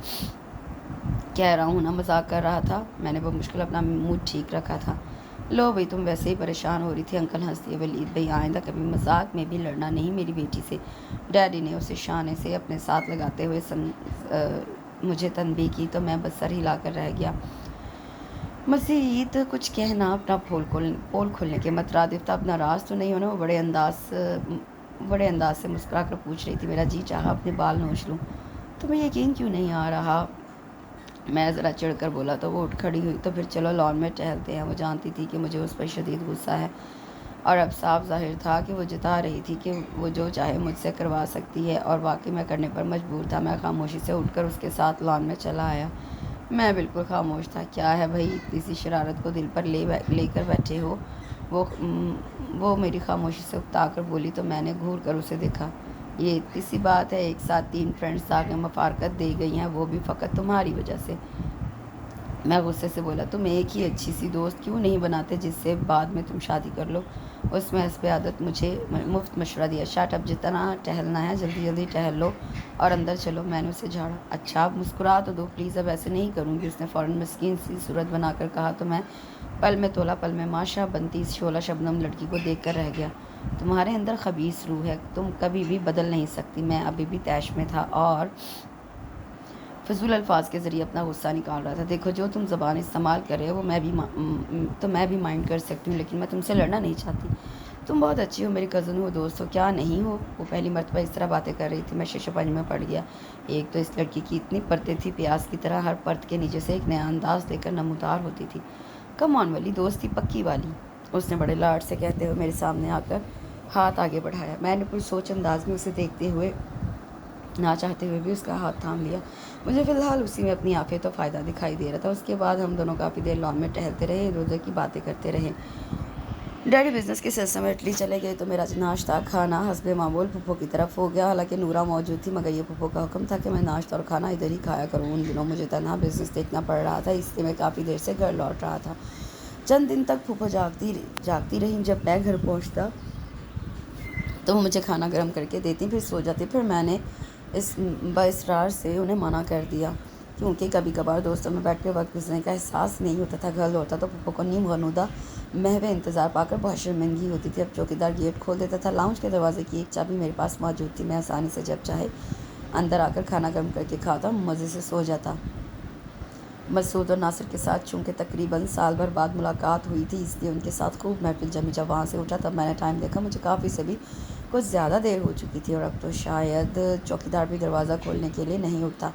کہہ رہا ہوں نا مذاق کر رہا تھا، میں نے بمشکل اپنا موڈ ٹھیک رکھا تھا۔ لو بھئی تم ویسے ہی پریشان ہو رہی تھی۔ انکل ہنس دیے۔ ولید بھئی آئندہ کبھی مذاق میں بھی لڑنا نہیں میری بیٹی سے۔ ڈیڈی نے اسے شانے سے اپنے ساتھ لگاتے ہوئے مجھے تنبیہ کی تو میں بس سر ہلا کر رہ گیا۔ مزید کچھ کہنا اپنا پول کھولنے کے مترادف تھا۔ اپنا راز تو نہیں ہونا؟ وہ بڑے انداز سے مسکرا کر پوچھ رہی تھی۔ میرا جی چاہا اپنے بال نوچ لوں۔ تمہیں یقین کیوں نہیں آ رہا؟ میں ذرا چڑھ کر بولا تو وہ اٹھ کھڑی ہوئی۔ تو پھر چلو لان میں ٹہلتے ہیں۔ وہ جانتی تھی کہ مجھے اس پر شدید غصہ ہے اور اب صاف ظاہر تھا کہ وہ جتا رہی تھی کہ وہ جو چاہے مجھ سے کروا سکتی ہے، اور واقعی میں کرنے پر مجبور تھا۔ میں خاموشی سے اٹھ کر اس کے ساتھ لان میں چلا آیا۔ میں بالکل خاموش تھا۔ کیا ہے بھائی، اتنی سی شرارت کو دل پر لے کر بیٹھے ہو؟ وہ میری خاموشی سے اکتا کر بولی تو میں نے گھور کر اسے دیکھا۔ یہ اتنی سی بات ہے، ایک ساتھ 3 فرینڈز آگے مفارقت دے گئی ہیں، وہ بھی فقط تمہاری وجہ سے۔ میں غصے سے بولا تم ایک ہی اچھی سی دوست کیوں نہیں بناتے جس سے بعد میں تم شادی کر لو؟ اس میں حسب عادت مجھے مفت مشورہ دیا۔ شٹ اپ، جتنا ٹہلنا ہے جلدی جلدی ٹہل لو اور اندر چلو۔ میں نے اسے جھاڑا۔ اچھا اب مسکرا تو دو پلیز، اب ایسے نہیں کروں گی۔ اس نے فوراً مسکین سی صورت بنا کر کہا تو میں پل میں تولا پل میں ماشا بنتی اس شعلہ شبنم لڑکی کو دیکھ کر رہ گیا۔ تمہارے اندر خبیث روح ہے، تم کبھی بھی بدل نہیں سکتی۔ میں ابھی بھی طیش میں تھا اور فضول الفاظ کے ذریعے اپنا غصہ نکال رہا تھا۔ دیکھو جو تم زبان استعمال کر رہے ہو وہ میں بھی مائنڈ کر سکتی ہوں، لیکن میں تم سے لڑنا نہیں چاہتی۔ تم بہت اچھی ہو، میری کزن ہو، دوست ہو، کیا نہیں ہو؟ وہ پہلی مرتبہ اس طرح باتیں کر رہی تھی۔ میں شش و پنج میں پڑ گیا۔ ایک تو اس لڑکی کی اتنی پرتیں تھی، پیاز کی طرح ہر پرت کے نیچے سے ایک نیا انداز لے کر نمودار ہوتی تھی۔ کم آن والی دوستی پکی والی، اس نے بڑے لاڈ سے کہتے ہوئے میرے سامنے آ کر ہاتھ آگے بڑھایا۔ میں نے پرسوچ انداز میں اسے دیکھتے ہوئے نہ چاہتے ہوئے بھی اس کا ہاتھ تھام لیا۔ مجھے فی الحال اسی میں اپنی عافیت و فائدہ دکھائی دے رہا تھا۔ اس کے بعد ہم دونوں کافی دیر لان میں ٹہلتے رہے، ادھر ادھر کی باتیں کرتے رہے۔ ڈیڈی بزنس کے سلسلے میں اٹلی چلے گئے تو میرا ناشتہ کھانا حسب معمول پھپھو کی طرف ہو گیا۔ حالانکہ نورا موجود تھی، مگر یہ پھپھو کا حکم تھا کہ میں ناشتہ اور کھانا ادھر ہی کھایا کروں۔ ان دنوں مجھے تنہا بزنس دیکھنا پڑ رہا تھا، اس لیے میں کافی دیر سے گھر لوٹ رہا تھا۔ چند دن تک پھپھو جاگتی رہیں۔ جب میں گھر پہنچتا تو وہ مجھے کھانا گرم کر کے دیتی، پھر سو جاتی۔ پھر میں نے باصرار سے انہیں منع کر دیا، کیونکہ کبھی کبھار دوستوں میں بیٹھ کے وقت گزرنے کا احساس نہیں ہوتا تھا۔ گھر لوٹتا تو پھپھو کو نیم غنودہ محو انتظار پا کر بہت شرمندگی ہوتی تھی۔ اب چوکیدار گیٹ کھول دیتا تھا۔ لاؤنج کے دروازے کی ایک چابی میرے پاس موجود تھی۔ میں آسانی سے جب چاہے اندر آ کر کھانا گرم کر کے کھاتا اور مزے سے سو جاتا۔ مسعود اور ناصر کے ساتھ چونکہ تقریباً سال بھر بعد ملاقات ہوئی تھی، اس لیے ان کے ساتھ خوب محفل جمی۔ جب وہاں سے اٹھا تب میں نے ٹائم دیکھا، مجھے کافی سے بھی کچھ زیادہ دیر ہو چکی تھی، اور اب تو شاید چوکیدار بھی دروازہ کھولنے کے لیے نہیں اٹھتا۔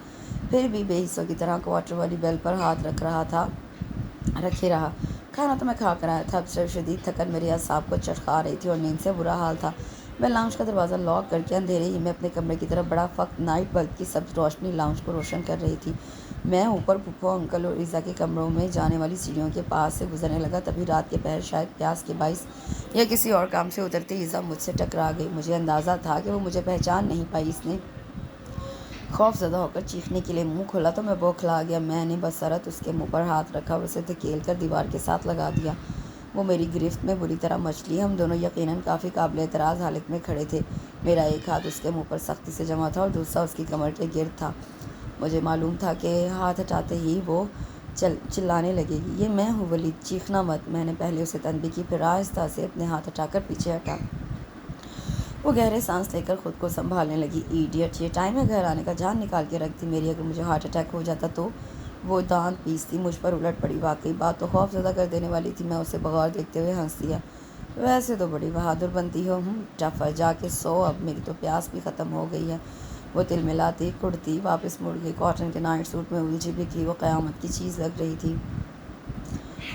پھر بھی بے حسوں کی طرح کوارٹر والی بیل پر ہاتھ رکھے رہا۔ کھانا تو میں کھا کر آیا تھا، اب شدید تھکن میرے اعصاب کو چرخا رہی تھی اور نیند سے برا حال تھا۔ میں لاؤنج کا دروازہ لاک کر کے اندھیرے ہی میں اپنے کمرے کی طرف بڑا فقط نائٹ بلب کی سبز روشنی لاؤنج کو روشن کر رہی تھی۔ میں اوپر پھپھو، انکل اور ایزا کے کمروں میں جانے والی سیڑھیوں کے پاس سے گزرنے لگا، تبھی رات کے پہر شاید پیاس کے باعث یا کسی اور کام سے اترتے ایزا مجھ سے ٹکرا گئی۔ مجھے اندازہ تھا کہ وہ مجھے پہچان نہیں پائی۔ اس نے خوف زدہ ہو کر چیخنے کے لیے منہ کھولا تو میں بوکھلا گیا۔ میں نے بصرت اس کے منہ پر ہاتھ رکھا اور اسے دھکیل کر دیوار کے ساتھ لگا دیا۔ وہ میری گرفت میں بری طرح مچلی۔ ہم دونوں یقیناً کافی قابل اعتراض حالت میں کھڑے تھے۔ میرا ایک ہاتھ اس کے منہ پر سختی سے جمع تھا اور دوسرا اس کی کمر کے گرد تھا۔ مجھے معلوم تھا کہ ہاتھ ہٹاتے ہی وہ چلانے لگے گی۔ یہ میں ہوں ولید، چیخنا مت۔ میں نے پہلے اسے تنبیہ کی، پھر آہستہ سے اپنے ہاتھ ہٹا کر پیچھے ہٹا۔ وہ گہرے سانس لے کر خود کو سنبھالنے لگی۔ ایڈیٹ، یہ ٹائم ہے گھر آنے کا؟ جان نکال کے رکھ دی میری۔ اگر مجھے ہارٹ اٹیک ہو جاتا تو؟ وہ دانت پیستی مجھ پر الٹ پڑی۔ واقعی بات تو خوف زدہ کر دینے والی تھی۔ میں اسے بغور دیکھتے ہوئے ہنس دیا۔ ویسے تو بڑی بہادر بنتی ہو۔ ٹفر، جا کے سو اب، میری تو پیاس بھی ختم ہو گئی ہے۔ وہ تل ملاتی کڑتی واپس مڑ گئی۔ کاٹن کے نائٹ سوٹ میں الجھی بکھری وہ قیامت کی چیز لگ رہی تھی،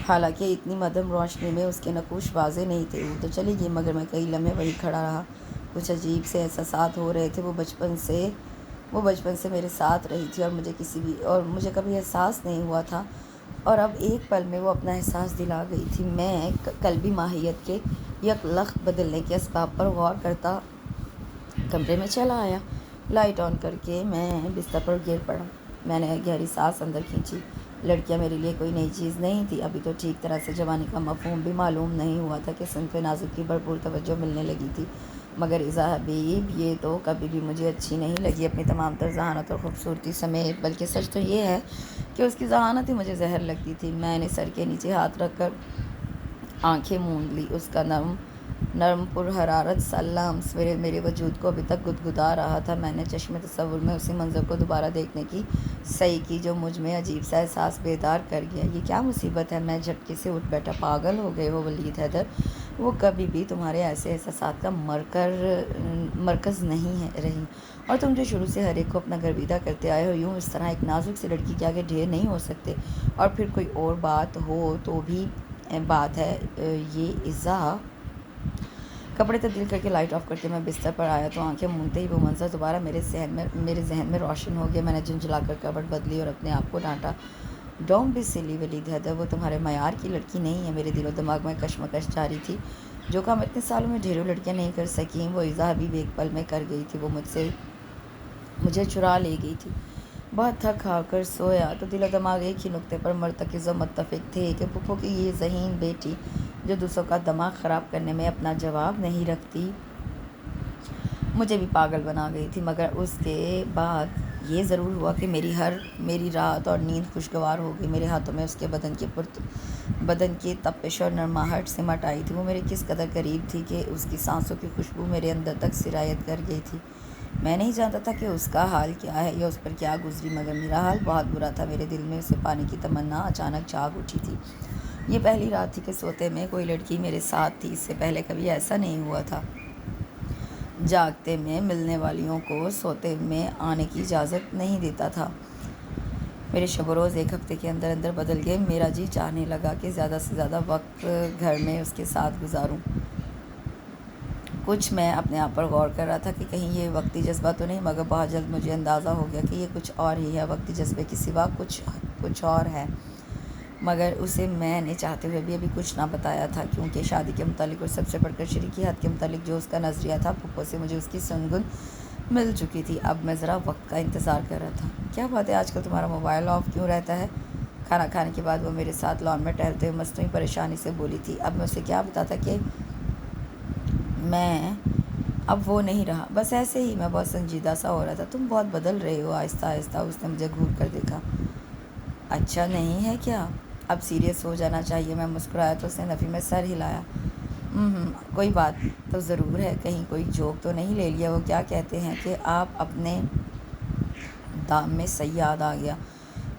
حالانکہ اتنی مدھم روشنی میں اس کے نقوش واضح نہیں تھے۔ وہ تو چلی گئی، مگر میں کئی لمحے وہیں کھڑا رہا۔ کچھ عجیب سے احساسات ہو رہے تھے۔ وہ بچپن سے میرے ساتھ رہی تھی اور مجھے کبھی احساس نہیں ہوا تھا، اور اب ایک پل میں وہ اپنا احساس دلا گئی تھی۔ میں قلبی ماہیت کے یک لخت بدلنے کے اسباب پر غور کرتا کمرے میں چلا آیا، لائٹ آن کر کے میں بستر پر گر پڑا۔ میں نے گہری سانس اندر کھینچی۔ لڑکیاں میرے لیے کوئی نئی چیز نہیں تھی، ابھی تو ٹھیک طرح سے جوانی کا مفہوم بھی معلوم نہیں ہوا تھا کہ صنف نازک کی بھرپور توجہ ملنے لگی تھی۔ مگر ایزا حبیب یہ تو کبھی بھی مجھے اچھی نہیں لگی، اپنی تمام تر ذہانت اور خوبصورتی سمیت، بلکہ سچ تو یہ ہے کہ اس کی ذہانت ہی مجھے زہر لگتی تھی۔ میں نے سر کے نیچے ہاتھ رکھ کر آنکھیں موند لی۔ اس کا نرم پر حرارت سا لمس میرے وجود کو ابھی تک گدگدا رہا تھا۔ میں نے چشم تصور میں اسی منظر کو دوبارہ دیکھنے کی سعی کی جو مجھ میں عجیب سا احساس بیدار کر گیا۔ یہ کیا مصیبت ہے؟ میں جھٹکے سے اٹھ بیٹھا۔ پاگل ہو گئے ہو ولید حیدر؟ وہ کبھی بھی تمہارے ایسے احساسات کا مرکز نہیں رہی، اور تم جو شروع سے ہر ایک کو اپنا گرویدہ کرتے آئے ہو، یوں اس طرح ایک نازک سی لڑکی کے آگے ڈھیر نہیں ہو سکتے۔ اور پھر کوئی اور بات ہو تو بھی بات ہے یہ ایزا۔ کپڑے تبدیل کر کے لائٹ آف کر کے میں بستر پر آیا تو آنکھیں مونتے ہی وہ منظر دوبارہ میرے ذہن میں روشن ہو گیا۔ میں نے جھنجھلا کر کپڑ بدلی اور اپنے آپ کو ڈانٹا، ڈونٹ بی سلی ولید حیدر، وہ تمہارے معیار کی لڑکی نہیں ہے۔ میرے دل و دماغ میں کشمکش جاری تھی۔ جو کام اتنے سالوں میں ڈھیروں لڑکیاں نہیں کر سکیں، وہ ایزا حبیب ایک پل میں کر گئی تھی۔ وہ مجھے چرا لے گئی تھی۔ بہت تھک کھا کر سویا تو دل و دماغ ایک ہی نقطے پر مرتکز و متفق تھے کہ پھپھو کی یہ ذہین بیٹی جو دوسروں کا دماغ خراب کرنے میں اپنا جواب نہیں رکھتی، مجھے بھی پاگل بنا گئی تھی۔ مگر اس کے بعد یہ ضرور ہوا کہ میری رات اور نیند خوشگوار ہو گئی۔ میرے ہاتھوں میں اس کے بدن کی تپش اور نرماہٹ سمٹ آئی تھی۔ وہ میرے کس قدر قریب تھی کہ اس کی سانسوں کی خوشبو میرے اندر تک سرایت کر گئی تھی۔ میں نہیں جانتا تھا کہ اس کا حال کیا ہے یا اس پر کیا گزری، مگر میرا حال بہت برا تھا۔ میرے دل میں اسے پانے کی تمنا اچانک جاگ اٹھی تھی۔ یہ پہلی رات تھی کہ سوتے میں کوئی لڑکی میرے ساتھ تھی۔ اس سے پہلے کبھی ایسا نہیں ہوا تھا۔ جاگتے میں ملنے والیوں کو سوتے میں آنے کی اجازت نہیں دیتا تھا۔ میرے شب و روز ایک ہفتے کے اندر اندر بدل گئے۔ میرا جی چاہنے لگا کہ زیادہ سے زیادہ وقت گھر میں اس کے ساتھ گزاروں۔ کچھ میں اپنے آپ پر غور کر رہا تھا کہ کہیں یہ وقتی جذبہ تو نہیں، مگر بہت جلد مجھے اندازہ ہو گیا کہ یہ کچھ اور ہی ہے، وقتی جذبے کے سوا کچھ اور ہے۔ مگر اسے میں نے چاہتے ہوئے بھی ابھی کچھ نہ بتایا تھا، کیونکہ شادی کے متعلق اور سب سے بڑھ کر شریکی حد کے متعلق جو اس کا نظریہ تھا، پھپھو سے مجھے اس کی سنگن مل چکی تھی۔ اب میں ذرا وقت کا انتظار کر رہا تھا۔ کیا بات ہے، آج کل تمہارا موبائل آف کیوں رہتا ہے؟ کھانا کھانے کے بعد وہ میرے ساتھ لان میں ٹہلتے ہوئے مصنوعی پریشانی سے بولی تھی۔ اب میں اسے کیا بتاتا کہ میں اب وہ نہیں رہا، بس ایسے ہی میں بہت سنجیدہ سا ہو رہا تھا۔ تم بہت بدل رہے ہو آہستہ آہستہ۔ اس نے مجھے گھور کر دیکھا۔ اچھا نہیں ہے کیا؟ اب سیریس ہو جانا چاہیے۔ میں مسکرایا تو اس نے نفی میں سر ہلایا۔ کوئی بات تو ضرور ہے، کہیں کوئی جوک تو نہیں لے لیا؟ وہ کیا کہتے ہیں کہ آپ اپنے دام میں صیاد آ گیا۔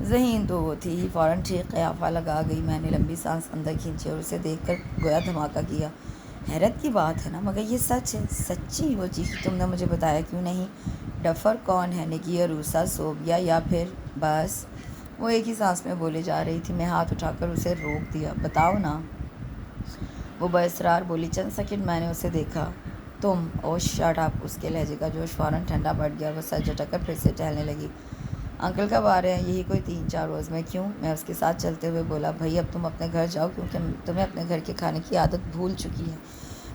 ذہین تو وہ تھی ہی، فوراً ٹھیک قیافہ لگا گئی۔ میں نے لمبی سانس اندر کھینچی اور اسے دیکھ کر گویا دھماکہ کیا۔ حیرت کی بات ہے نا، مگر یہ سچ ہے۔ سچی؟ وہ چیخی۔ تم نے مجھے بتایا کیوں نہیں؟ ڈفر کون ہے؟ نکی، عروسہ، صوبیہ، یا پھر بس؟ وہ ایک ہی سانس میں بولے جا رہی تھی۔ میں ہاتھ اٹھا کر اسے روک دیا۔ بتاؤ نا، وہ باصرار بولی۔ چند سیکنڈ میں نے اسے دیکھا۔ تم او شٹ اپ۔ اس کے لہجے کا جوش فوراً ٹھنڈا پڑ گیا اور وہ سر جھٹک کر پھر سے ٹہلنے لگی۔ انکل کب آ رہے ہیں؟ یہی کوئی 3-4 روز میں۔ کیوں؟ میں اس کے ساتھ چلتے ہوئے بولا۔ بھائی اب تم اپنے گھر جاؤ، کیونکہ تمہیں اپنے گھر کے کھانے کی عادت بھول چکی ہے۔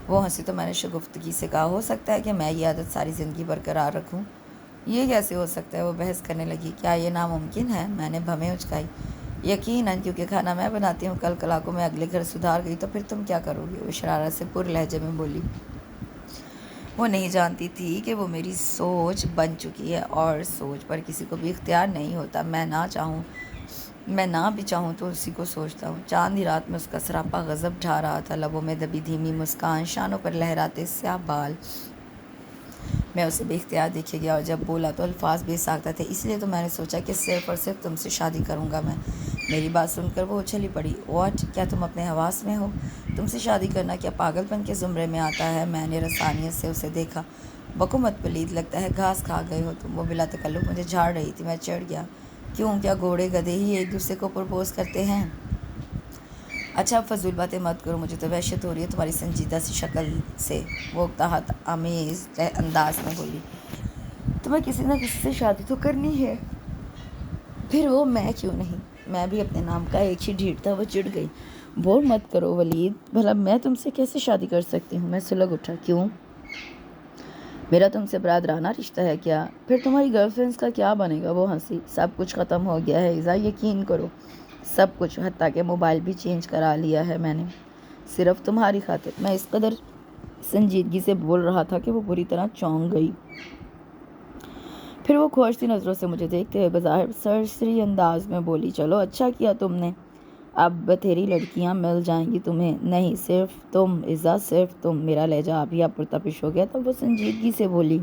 وہ ہنسی تو میں نے شگفتگی سے کہا، ہو سکتا ہے کہ میں یہ عادت ساری زندگی برقرار رکھوں؟ یہ کیسے ہو سکتا ہے؟ وہ بحث کرنے لگی۔ کیا یہ ناممکن ہے؟ میں نے بھمیں اچکائی۔ یقیناً، کیونکہ کھانا میں بناتی ہوں۔ کل کو میں اگلے گھر سدھار گئی تو پھر تم کیا کرو گی؟ وہ شرارت سے پر لہجے میں بولی۔ وہ نہیں جانتی تھی کہ وہ میری سوچ بن چکی ہے، اور سوچ پر کسی کو بھی اختیار نہیں ہوتا۔ میں نہ بھی چاہوں تو اسی کو سوچتا ہوں۔ چاند ہی رات میں اس کا سراپا غضب ڈھا رہا تھا، لبوں میں دبی دھیمی مسکان، شانوں پر لہراتے سیاہ بال۔ میں اسے بے اختیار دیکھے گیا، اور جب بولا تو الفاظ بے ساختہ تھے۔ اس لیے تو میں نے سوچا کہ صرف اور صرف تم سے شادی کروں گا میں۔ میری بات سن کر وہ اچھلی پڑی۔ واٹ؟ کیا تم اپنے حواس میں ہو؟ تم سے شادی کرنا کیا پاگل پن کے زمرے میں آتا ہے؟ میں نے رسانیت سے اسے دیکھا۔ بکو مت پلید، لگتا ہے گھاس کھا گئے ہو تم۔ وہ بلا تکلف مجھے جھاڑ رہی تھی۔ میں چڑھ گیا۔ کیوں؟ کیا گھوڑے گدھے ہی ایک دوسرے کو پرپوز کرتے ہیں؟ اچھا اب فضول باتیں مت کرو، مجھے تو وحشت ہو رہی ہے تمہاری سنجیدہ سی شکل سے۔ وہ تحت آمیز انداز میں بولی۔ تمہیں کسی نہ کسی سے شادی تو کرنی ہے، پھر وہ میں کیوں نہیں؟ میں بھی اپنے نام کا ایک ہی ڈھیٹ تھا۔ وہ چڑ گئی۔ بور مت کرو ولید، بھلا میں تم سے کیسے شادی کر سکتی ہوں؟ میں سلگ اٹھا۔ کیوں؟ میرا تم سے برادرانہ رشتہ ہے کیا؟ پھر تمہاری گرل فرینڈس کا کیا بنے گا؟ وہ ہنسی۔ سب کچھ ختم ہو گیا ہے ایزا، یقین کرو، سب کچھ، حتیٰ کہ موبائل بھی چینج کرا لیا ہے میں نے، صرف تمہاری خاطر۔ میں اس قدر سنجیدگی سے بول رہا تھا کہ وہ بری طرح چونک گئی۔ پھر وہ کھوجتی نظروں سے مجھے دیکھتے ہوئے بظاہر سرسری انداز میں بولی، چلو اچھا کیا تم نے، اب بتھیری لڑکیاں مل جائیں گی تمہیں۔ نہیں، صرف تم عزا، صرف تم۔ میرا لہجہ ابھی اب پرتپش ہو گیا تب وہ سنجیدگی سے بولی،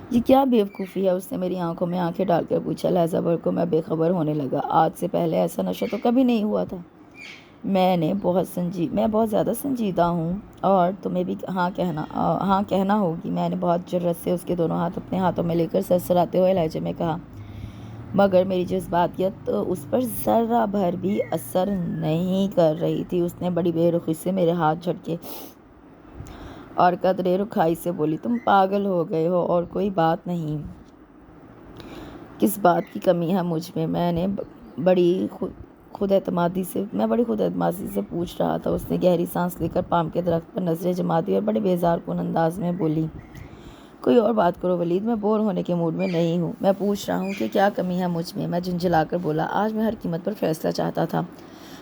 یہ کیا بیوقوفی ہے؟ اس نے میری آنکھوں میں آنکھیں ڈال کر پوچھا۔ لہجہ بھر کو میں بے خبر ہونے لگا۔ آج سے پہلے ایسا نشہ تو کبھی نہیں ہوا تھا۔ میں بہت زیادہ سنجیدہ ہوں، اور تمہیں بھی ہاں کہنا ہوگی۔ میں نے بہت جرأت سے اس کے دونوں ہاتھ اپنے ہاتھوں میں لے کر سرسراتے ہوئے لہجے میں کہا، مگر میری جذباتیت اس پر ذرہ بھر بھی اثر نہیں کر رہی تھی۔ اس نے بڑی بے رخی سے میرے ہاتھ جھٹکے اور قدرے رکھائی سے بولی، تم پاگل ہو گئے ہو اور کوئی بات نہیں۔ کس بات کی کمی ہے مجھ میں؟ میں بڑی خود اعتمادی سے پوچھ رہا تھا۔ اس نے گہری سانس لے کر پام کے درخت پر نظریں جما دی اور بڑے بیزار کن انداز میں بولی، کوئی اور بات کرو ولید، میں بور ہونے کے موڈ میں نہیں ہوں۔ میں پوچھ رہا ہوں کہ کیا کمی ہے مجھ میں؟ میں جھنجھلا کر بولا، آج میں ہر قیمت پر فیصلہ چاہتا تھا۔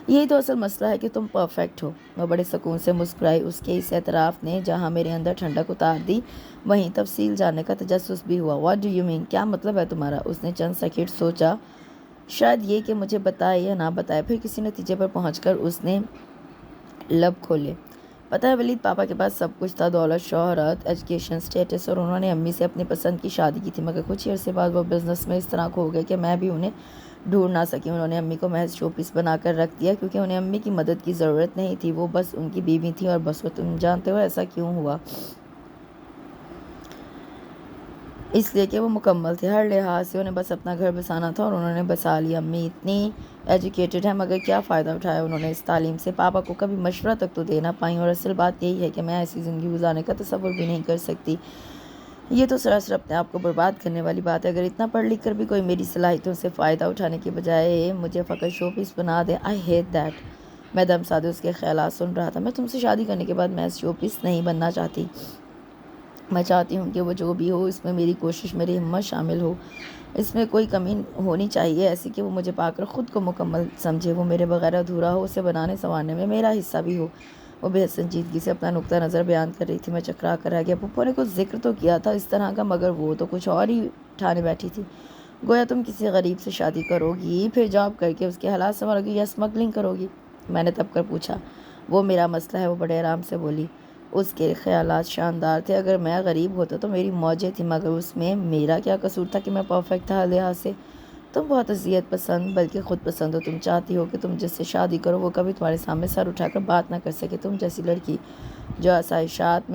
یہی تو اصل مسئلہ ہے کہ تم پرفیکٹ ہو۔ وہ بڑے سکون سے مسکرائی۔ اس کے اس اعتراف نے جہاں میرے اندر ٹھنڈک اتار دی، وہیں تفصیل جاننے کا تجسس بھی ہوا۔ What do you mean? کیا مطلب ہے تمہارا؟ اس نے چند سیکنڈ سوچا، شاید یہ کہ مجھے بتائے یا نہ بتائے۔ پھر کسی نتیجے پر پہنچ کر اس نے لب کھولے، پتہ ہے ولید، پاپا کے پاس سب کچھ تھا، دولت، شہرت، ایجوکیشن، اسٹیٹس، اور انہوں نے امی سے اپنی پسند کی شادی کی تھی، مگر کچھ عرصے بعد وہ بزنس میں اس طرح کھو گئے کہ میں بھی انہیں ڈھونڈ نہ سکی۔ انہوں نے امی کو محض شو پیس بنا کر رکھ دیا، کیونکہ انہیں امی کی مدد کی ضرورت نہیں تھی، وہ بس ان کی بیوی تھی، اور بس وہ۔ تم جانتے ہو ایسا کیوں ہوا؟ اس لیے کہ وہ مکمل تھے، ہر لحاظ سے انہیں بس اپنا گھر بسانا تھا، اور انہوں نے بسا لیا۔ امی اتنی ایجوکیٹڈ ہے، مگر کیا فائدہ اٹھایا انہوں نے اس تعلیم سے؟ پاپا کو کبھی مشورہ تک تو دے نہ پائیں، اور اصل بات یہی ہے کہ میں ایسی زندگی گزارنے کا تصور بھی نہیں کر سکتی۔ یہ تو سراسر اپنے آپ کو برباد کرنے والی بات ہے۔ اگر اتنا پڑھ لکھ کر بھی کوئی میری صلاحیتوں سے فائدہ اٹھانے کے بجائے مجھے فقط شو پیس بنا دے، آئی ہیٹ دیٹ۔ میں دم سادے اس کے خیالات سن رہا تھا۔ میں تم سے شادی کرنے کے بعد محض شو پیس نہیں بننا چاہتی۔ میں چاہتی ہوں کہ وہ جو بھی ہو، اس میں میری کوشش، میری ہمت شامل ہو۔ اس میں کوئی کمی ہونی چاہیے ایسی کہ وہ مجھے پا کر خود کو مکمل سمجھے، وہ میرے بغیر ادھورا ہو، اسے بنانے سنوارنے میں میرا حصہ بھی ہو۔ وہ بے حد سنجیدگی سے اپنا نقطہ نظر بیان کر رہی تھی۔ میں چکرا کر رہ گیا۔ پھپھو نے کچھ ذکر تو کیا تھا اس طرح کا، مگر وہ تو کچھ اور ہی ٹھانے بیٹھی تھی۔ گویا تم کسی غریب سے شادی کرو گی، پھر جاب کر کے اس کے حالات سنبھالو گی، یا اسمگلنگ کرو گی؟ میں نے تب کر پوچھا۔ وہ میرا مسئلہ ہے، وہ بڑے آرام سے بولی۔ اس کے خیالات شاندار تھے۔ اگر میں غریب ہوتا تو میری موجیں تھیں، مگر اس میں میرا کیا قصور تھا کہ میں پرفیکٹ تھا ہر لحاظ سے؟ تم بہت اذیت پسند، بلکہ خود پسند ہو۔ تم چاہتی ہو کہ تم جس سے شادی کرو وہ کبھی تمہارے سامنے سر اٹھا کر بات نہ کر سکے۔ تم جیسی لڑکی جو آسائشات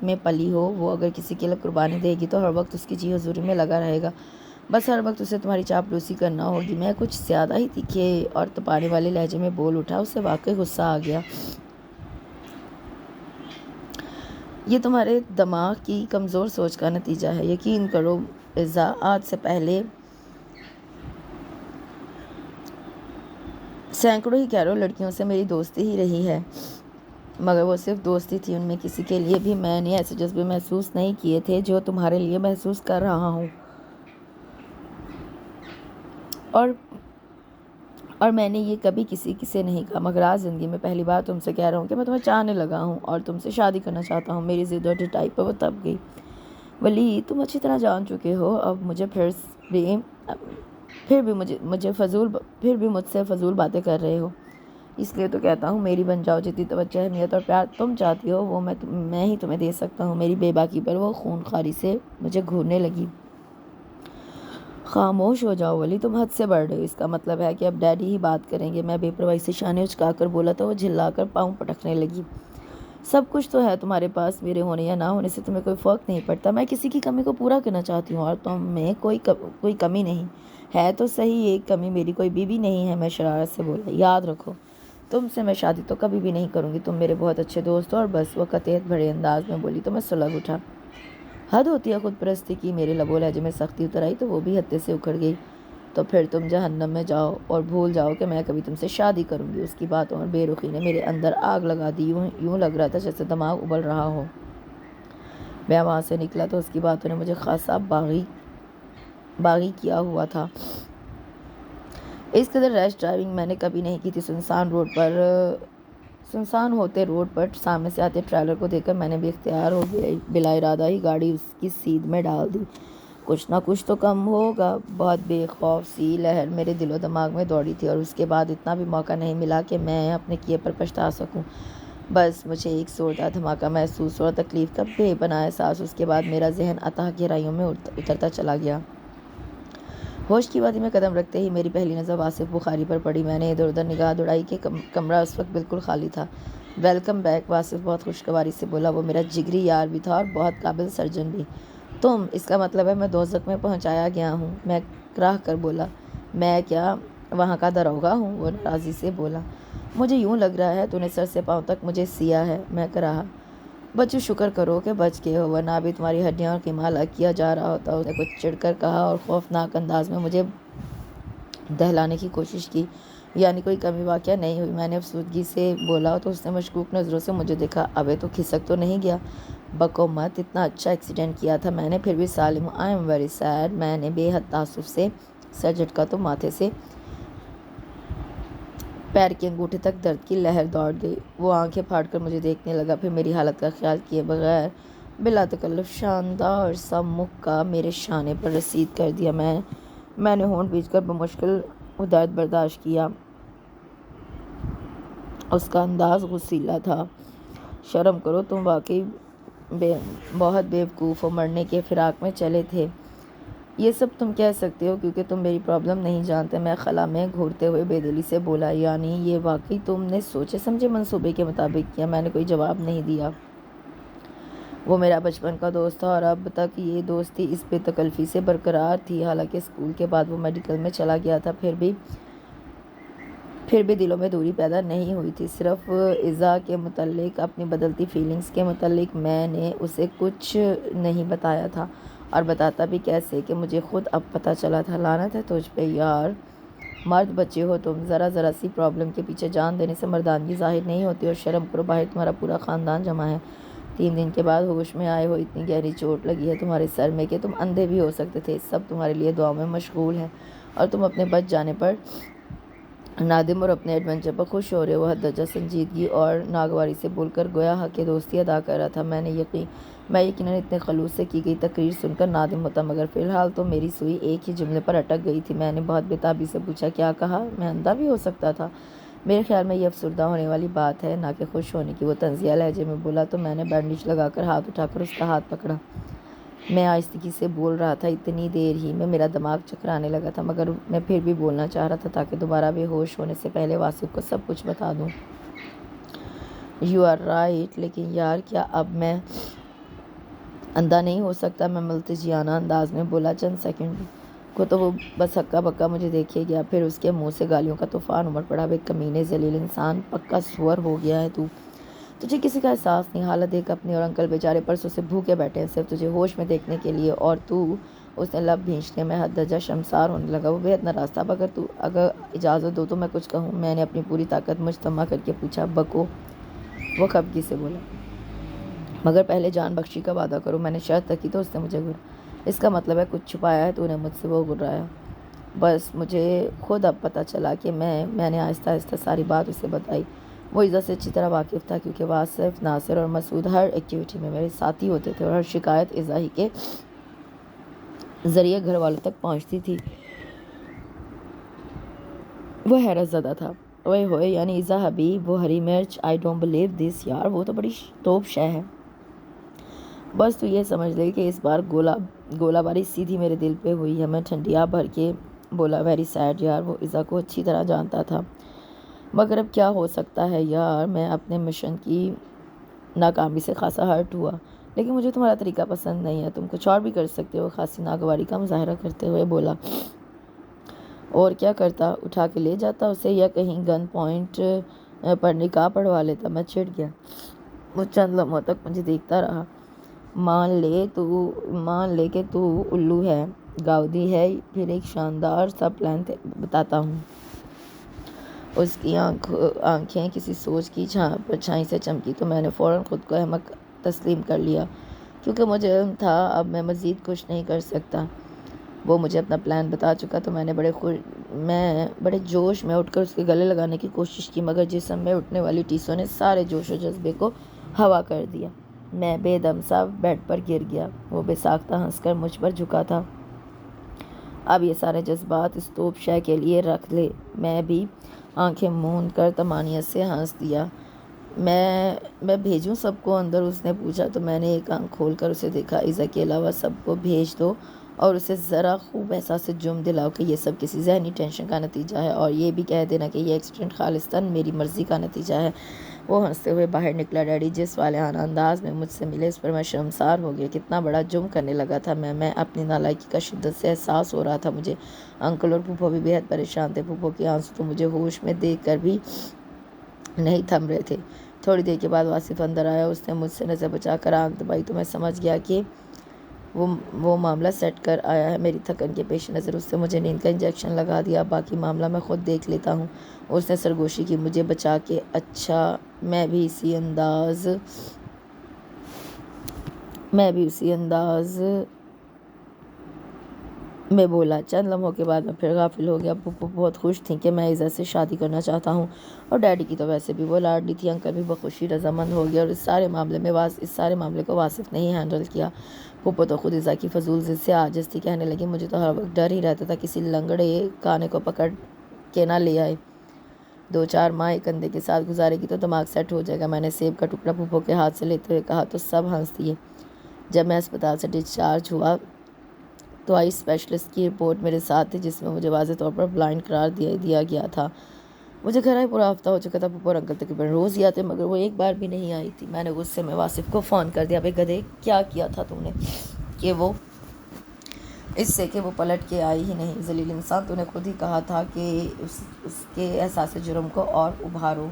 میں پلی ہو، وہ اگر کسی کے لیے قربانی دے گی تو ہر وقت اس کی جی حضوری میں لگا رہے گا، بس ہر وقت اسے تمہاری چاپلوسی کرنا ہوگی۔ میں کچھ زیادہ ہی تیکھے اور تپانے والے لہجے میں بول اٹھا۔ اسے واقعی غصہ آ گیا۔ یہ تمہارے دماغ کی کمزور سوچ کا نتیجہ ہے۔ یقین کرو عزا، آج سے پہلے سینکڑوں ہی کہہ لو لڑکیوں سے میری دوستی ہی رہی ہے، مگر وہ صرف دوستی تھی۔ ان میں کسی کے لیے بھی میں نے ایسے جذبے محسوس نہیں کیے تھے جو تمہارے لیے محسوس کر رہا ہوں، اور میں نے یہ کبھی کسی سے نہیں کہا، مگر آج زندگی میں پہلی بار تم سے کہہ رہا ہوں کہ میں تمہیں چاہنے لگا ہوں اور تم سے شادی کرنا چاہتا ہوں۔ میری ضد اور ڈٹائی پر وہ تب گئی۔ ولی تم اچھی طرح جان چکے ہو، اب مجھ سے فضول باتیں کر رہے ہو، اس لیے تو کہتا ہوں میری بن جاؤ۔ جتنی توجہ، اہمیت اور پیار تم چاہتی ہو وہ میں ہی تمہیں دے سکتا ہوں۔ میری بے باکی پر وہ خونخواری سے مجھے گھورنے لگی۔ خاموش ہو جاؤ ولی، تم حد سے بڑھ رہے ہو۔ اس کا مطلب ہے کہ اب ڈیڈی ہی بات کریں گے؟ میں بے پرواہی سے شانے اچکا کر بولا تو وہ جھلا کر پاؤں پٹکنے لگی۔ سب کچھ تو ہے تمہارے پاس، میرے ہونے یا نہ ہونے سے تمہیں کوئی فرق نہیں پڑتا۔ میں کسی کی کمی کو پورا کرنا چاہتی ہوں، اور تم میں کوئی کمی نہیں ہے تو صحیح، ایک کمی میری کوئی بیوی نہیں ہے۔ میں شرارت سے بولا، یاد رکھو تم سے میں شادی تو کبھی بھی نہیں کروں گی، تم میرے بہت اچھے دوست ہو، اور بس۔ وہ قطعیت بھرے انداز میں بولی تو میں سلگ اٹھا۔ حد ہوتی ہے خود پرستی کی۔ میرے لب و لہجے میں سختی اتر آئی تو وہ بھی حد سے اکھڑ گئی۔ تو پھر تم جہنم میں جاؤ اور بھول جاؤ کہ میں کبھی تم سے شادی کروں گی۔ اس کی باتوں اور بے رخی نے میرے اندر آگ لگا دی۔ یوں لگ رہا تھا جیسے دماغ ابل رہا ہو۔ میں وہاں سے نکلا تو اس کی باتوں نے مجھے خاصا باغی کیا ہوا تھا۔ اس قدر ریش ڈرائیونگ میں نے کبھی نہیں کی تھی۔ سنسان ہوتے روڈ پر سامنے سے آتے ٹریلر کو دیکھ کر میں نے بھی اختیار ہو گیا، بلا ارادہ ہی گاڑی اس کی سیدھ میں ڈال دی۔ کچھ نہ کچھ تو کم ہوگا، بہت بے خوف سی لہر میرے دل و دماغ میں دوڑی تھی، اور اس کے بعد اتنا بھی موقع نہیں ملا کہ میں اپنے کیے پر پچھتا سکوں۔ بس مجھے ایک زوردار دھماکہ محسوس اور تکلیف کا بے پناہ احساس۔ اس کے بعد میرا ذہن اتھاہ گہرائیوں میں اترتا چلا گیا۔ ہوش کی وادی میں قدم رکھتے ہی میری پہلی نظر واصف بخاری پر پڑی۔ میں نے ادھر ادھر نگاہ دوڑائی کہ کمرہ اس وقت بالکل خالی تھا۔ ویلکم بیک، واصف بہت خوشگواری سے بولا۔ وہ میرا جگری یار بھی تھا اور بہت قابل سرجن بھی۔ تم، اس کا مطلب ہے میں دوزخ میں پہنچایا گیا ہوں، میں کراہ کر بولا۔ میں کیا وہاں کا داروغہ ہوں؟ وہ ناراضی سے بولا۔ مجھے یوں لگ رہا ہے تو نے سر سے پاؤں تک مجھے سیا ہے، میں کراہا۔ بچو شکر کرو کہ بچ گئے ہو، ورنہ ابھی تمہاری ہڈیاں اور قیمہ الگ کیا جا رہا ہوتا۔ اس نے کچھ چڑھ کر کہا اور خوفناک انداز میں مجھے دہلانے کی کوشش کی۔ یعنی کوئی کمی واقعہ نہیں ہوئی؟ میں نے افسردگی سے بولا تو اس نے مشکوک نظروں سے مجھے دیکھا۔ ابے تو کھسک تو نہیں گیا؟ بکو مت، اتنا اچھا ایکسیڈنٹ کیا تھا میں نے، پھر بھی سالم ہوں۔ I am very sad. میں نے بے حد تاسف سے سر جھٹکا تو ماتھے سے پیر کے انگوٹھے تک درد کی لہر دوڑ گئی۔ وہ آنکھیں پھاڑ کر مجھے دیکھنے لگا، پھر میری حالت کا خیال کیے بغیر بلا تکلف شاندار سا مکہ میرے شانے پر رسید کر دیا۔ میں نے ہونٹ بھیج کر بمشکل وہ درد برداشت کیا۔ اس کا انداز غصیلا تھا۔ شرم کرو، تم واقعی بہت بیوقوف ہو، مرنے کے فراق میں چلے تھے۔ یہ سب تم کہہ سکتے ہو کیونکہ تم میری پرابلم نہیں جانتے، میں خلا میں گھورتے ہوئے بے دلی سے بولا۔ یعنی یہ واقعی تم نے سوچے سمجھے منصوبے کے مطابق کیا؟ میں نے کوئی جواب نہیں دیا۔ وہ میرا بچپن کا دوست تھا اور اب تک یہ دوستی اس بے تکلفی سے برقرار تھی۔ حالانکہ اسکول کے بعد وہ میڈیکل میں چلا گیا تھا، پھر بھی دلوں میں دوری پیدا نہیں ہوئی تھی۔ صرف ایزا کے متعلق، اپنی بدلتی فیلنگز کے متعلق میں نے اسے کچھ نہیں بتایا تھا، اور بتاتا بھی کیسے کہ مجھے خود اب پتہ چلا تھا۔ لعنت ہے تجھ پہ یار، مرد بچے ہو تم، ذرا سی پرابلم کے پیچھے جان دینے سے مردانگی ظاہر نہیں ہوتی، اور شرم کرو، باہر تمہارا پورا خاندان جمع ہے۔ 3 دن کے بعد ہوش میں آئے ہو، اتنی گہری چوٹ لگی ہے تمہارے سر میں کہ تم اندھے بھی ہو سکتے تھے۔ سب تمہارے لیے دعاؤں میں مشغول ہیں، اور تم اپنے بچ جانے پر نادم اور اپنے ایڈونچر پر خوش ہو رہے ہو۔ حد درجہ سنجیدگی اور ناگواری سے بول کر گویا حق دوستی ادا کر رہا تھا۔ میں یقیناً اتنے خلوص سے کی گئی تقریر سن کر نادم ہوتا، مگر فی الحال تو میری سوئی ایک ہی جملے پر اٹک گئی تھی۔ میں نے بہت بےتابی سے پوچھا، کیا کہا؟ میں اندھا بھی ہو سکتا تھا؟ میرے خیال میں یہ افسردہ ہونے والی بات ہے، نہ کہ خوش ہونے کی، وہ طنزیہ لہجے میں بولا۔ تو میں نے بینڈیج لگا کر ہاتھ اٹھا کر اس کا ہاتھ پکڑا۔ میں آہستگی سے بول رہا تھا، اتنی دیر ہی میں میرا دماغ چکرانے لگا تھا، مگر میں پھر بھی بولنا چاہ رہا تھا تاکہ دوبارہ بے ہوش ہونے سے پہلے واصف کو سب کچھ بتا دوں۔ یو آر رائٹ، لیکن یار کیا اب میں اندھا نہیں ہو سکتا؟ میں ملتجیانہ انداز میں بولا۔ چند سیکنڈ کو تو وہ بس ہکا بکا مجھے دیکھے گیا، پھر اس کے منہ سے گالیوں کا طوفان امڑ پڑا۔ بے کمینے ذلیل انسان، پکا سور ہو گیا ہے تو، تجھے کسی کا احساس نہیں، حالت دیکھ اپنی، اور انکل بیچارے پرسوں سے بھوکے بیٹھے ہیں صرف تجھے ہوش میں دیکھنے کے لیے، اور تو، اس نے لب بھینچنے میں حد درجہ شرمسار ہونے لگا۔ وہ بے حد ناراض تھا۔ اگر اجازت دو تو میں کچھ کہوں؟ میں نے اپنی پوری طاقت مجتمع کر کے پوچھا۔ بکو، وہ خفگی سے بولا، مگر پہلے جان بخشی کا وعدہ کرو۔ میں نے شرط رکھی تو اس نے مجھے اس کا مطلب ہے کچھ چھپایا ہے تو نے مجھ سے؟ وہ گرایا۔ بس مجھے خود اب پتہ چلا کہ میں نے آہستہ آہستہ ساری بات اسے بتائی۔ وہ ایزا سے اچھی طرح واقف تھا کیونکہ واصف، ناصر اور مسعود ہر ایکٹیویٹی میں میرے ساتھی ہوتے تھے، اور ہر شکایت ایزا ہی کے ذریعے گھر والوں تک پہنچتی تھی۔ وہ حیرت زدہ تھا۔ اوئے ہوئے، یعنی ایزا حبیب، وہ ہری مرچ، آئی ڈونٹ بلیو دس یار، وہ تو بڑی توپ شے ہے۔ بس تو یہ سمجھ لے کہ اس بار گولہ باری سیدھی میرے دل پہ ہوئی ہے۔ میں ٹھنڈی آہ بھر کے بولا، ویری سیڈ یار، وہ ایزا کو اچھی طرح جانتا تھا، مگر اب کیا ہو سکتا ہے یار۔ میں اپنے مشن کی ناکامی سے خاصا ہرٹ ہوا، لیکن مجھے تمہارا طریقہ پسند نہیں ہے، تم کچھ اور بھی کر سکتے ہو، خاصی ناگواری کا مظاہرہ کرتے ہوئے بولا۔ اور کیا کرتا؟ اٹھا کے لے جاتا اسے، یا کہیں گن پوائنٹ پر نکاح پڑھوا لیتا؟ میں چڑ گیا۔ وہ چند لمحوں تک مجھے دیکھتا رہا۔ مان لے کہ تو الو ہے، گاؤدی ہے، پھر ایک شاندار سا پلان بتاتا ہوں۔ اس کی آنکھیں کسی سوچ کی پرچھائی سے چمکی تو میں نے فوراً خود کو احمق تسلیم کر لیا۔ کیونکہ مجھے علم تھا اب میں مزید کچھ نہیں کر سکتا۔ وہ مجھے اپنا پلان بتا چکا تو میں بڑے جوش میں اٹھ کر اس کے گلے لگانے کی کوشش کی، مگر جسم میں اٹھنے والی ٹیسوں نے سارے جوش و جذبے کو ہوا کر دیا۔ میں بے دم سا بیڈ پر گر گیا۔ وہ بے ساختہ ہنس کر مجھ پر جھکا تھا۔ اب یہ سارے جذبات اس توپ شے کے لیے رکھ لے۔ میں بھی آنکھیں موند کر طمانینت سے ہنس دیا۔ میں بھیجوں سب کو اندر؟ اس نے پوچھا تو میں نے ایک آنکھ کھول کر اسے دیکھا۔ ایزا کے علاوہ سب کو بھیج دو اور اسے ذرا خوب احساس جرم دلاؤ کہ یہ سب کسی ذہنی ٹینشن کا نتیجہ ہے، اور یہ بھی کہہ دینا کہ یہ ایکسیڈنٹ خالصتاً میری مرضی کا نتیجہ ہے۔ وہ ہنستے ہوئے باہر نکلا۔ ڈیڈی جس والہانہ انداز میں مجھ سے ملے اس پر میں شرمسار ہو گیا۔ کتنا بڑا جرم کرنے لگا تھا میں اپنی نالائکی کا شدت سے احساس ہو رہا تھا مجھے۔ انکل اور پھوپھو بھی بہت پریشان تھے۔ پھوپھو کے آنسو تو مجھے ہوش میں دیکھ کر بھی نہیں تھم رہے تھے۔ تھوڑی دیر کے بعد واصف اندر آیا۔ اس نے مجھ سے نظر بچا کر آنکھ دبائی تو میں سمجھ گیا کہ وہ معاملہ سیٹ کر آیا ہے۔ میری تھکن کے پیش نظر اس نے مجھے نیند کا انجیکشن لگا دیا۔ باقی معاملہ میں خود دیکھ لیتا ہوں۔ اس نے سرگوشی کی مجھے بچا کے۔ اچھا۔ میں بھی اسی انداز میں بولا۔ چند لمحوں کے بعد میں پھر غافل ہو گیا۔ پھوپھو بہت خوش تھیں کہ میں ایزا سے شادی کرنا چاہتا ہوں، اور ڈیڈی کی تو ویسے بھی وہ لاڈلی تھی۔ انکل بھی بخوشی رضامند ہو گیا، اور اس سارے معاملے کو واصف نے ہی ہینڈل کیا۔ پھوپھو تو خود ایزا کی فضول ضد سے عاجز تھی۔ کہنے لگی مجھے تو ہر وقت ڈر ہی رہتا تھا کسی لنگڑے کانے کو پکڑ کے نہ لے آئے۔ 2-4 ماہ ایک اندھے کے ساتھ گزارے گی تو دماغ سیٹ ہو جائے گا۔ میں نے سیب کا ٹکڑا پھوپھو کے ہاتھ سے لیتے ہوئے کہا تو سب ہنس دیے۔ جب میں اسپتال سے ڈسچارج ہوا تو آئی اسپیشلسٹ کی رپورٹ میرے ساتھ تھی، جس میں مجھے واضح طور پر بلائنڈ قرار دیا گیا تھا۔ مجھے گھر آئے پورا ہفتہ ہو چکا تھا۔ پھوپھو اور انکل تقریباً روز ہی آتے، مگر وہ ایک بار بھی نہیں آئی تھی۔ میں نے غصے میں واصف کو فون کر دیا۔ بے گدھے، کیا کیا تھا تو نے کہ وہ اس سے کہ وہ پلٹ کے آئی ہی نہیں؟ ذلیل انسان، تو نے خود ہی کہا تھا کہ اس کے احساس جرم کو اور ابھارو۔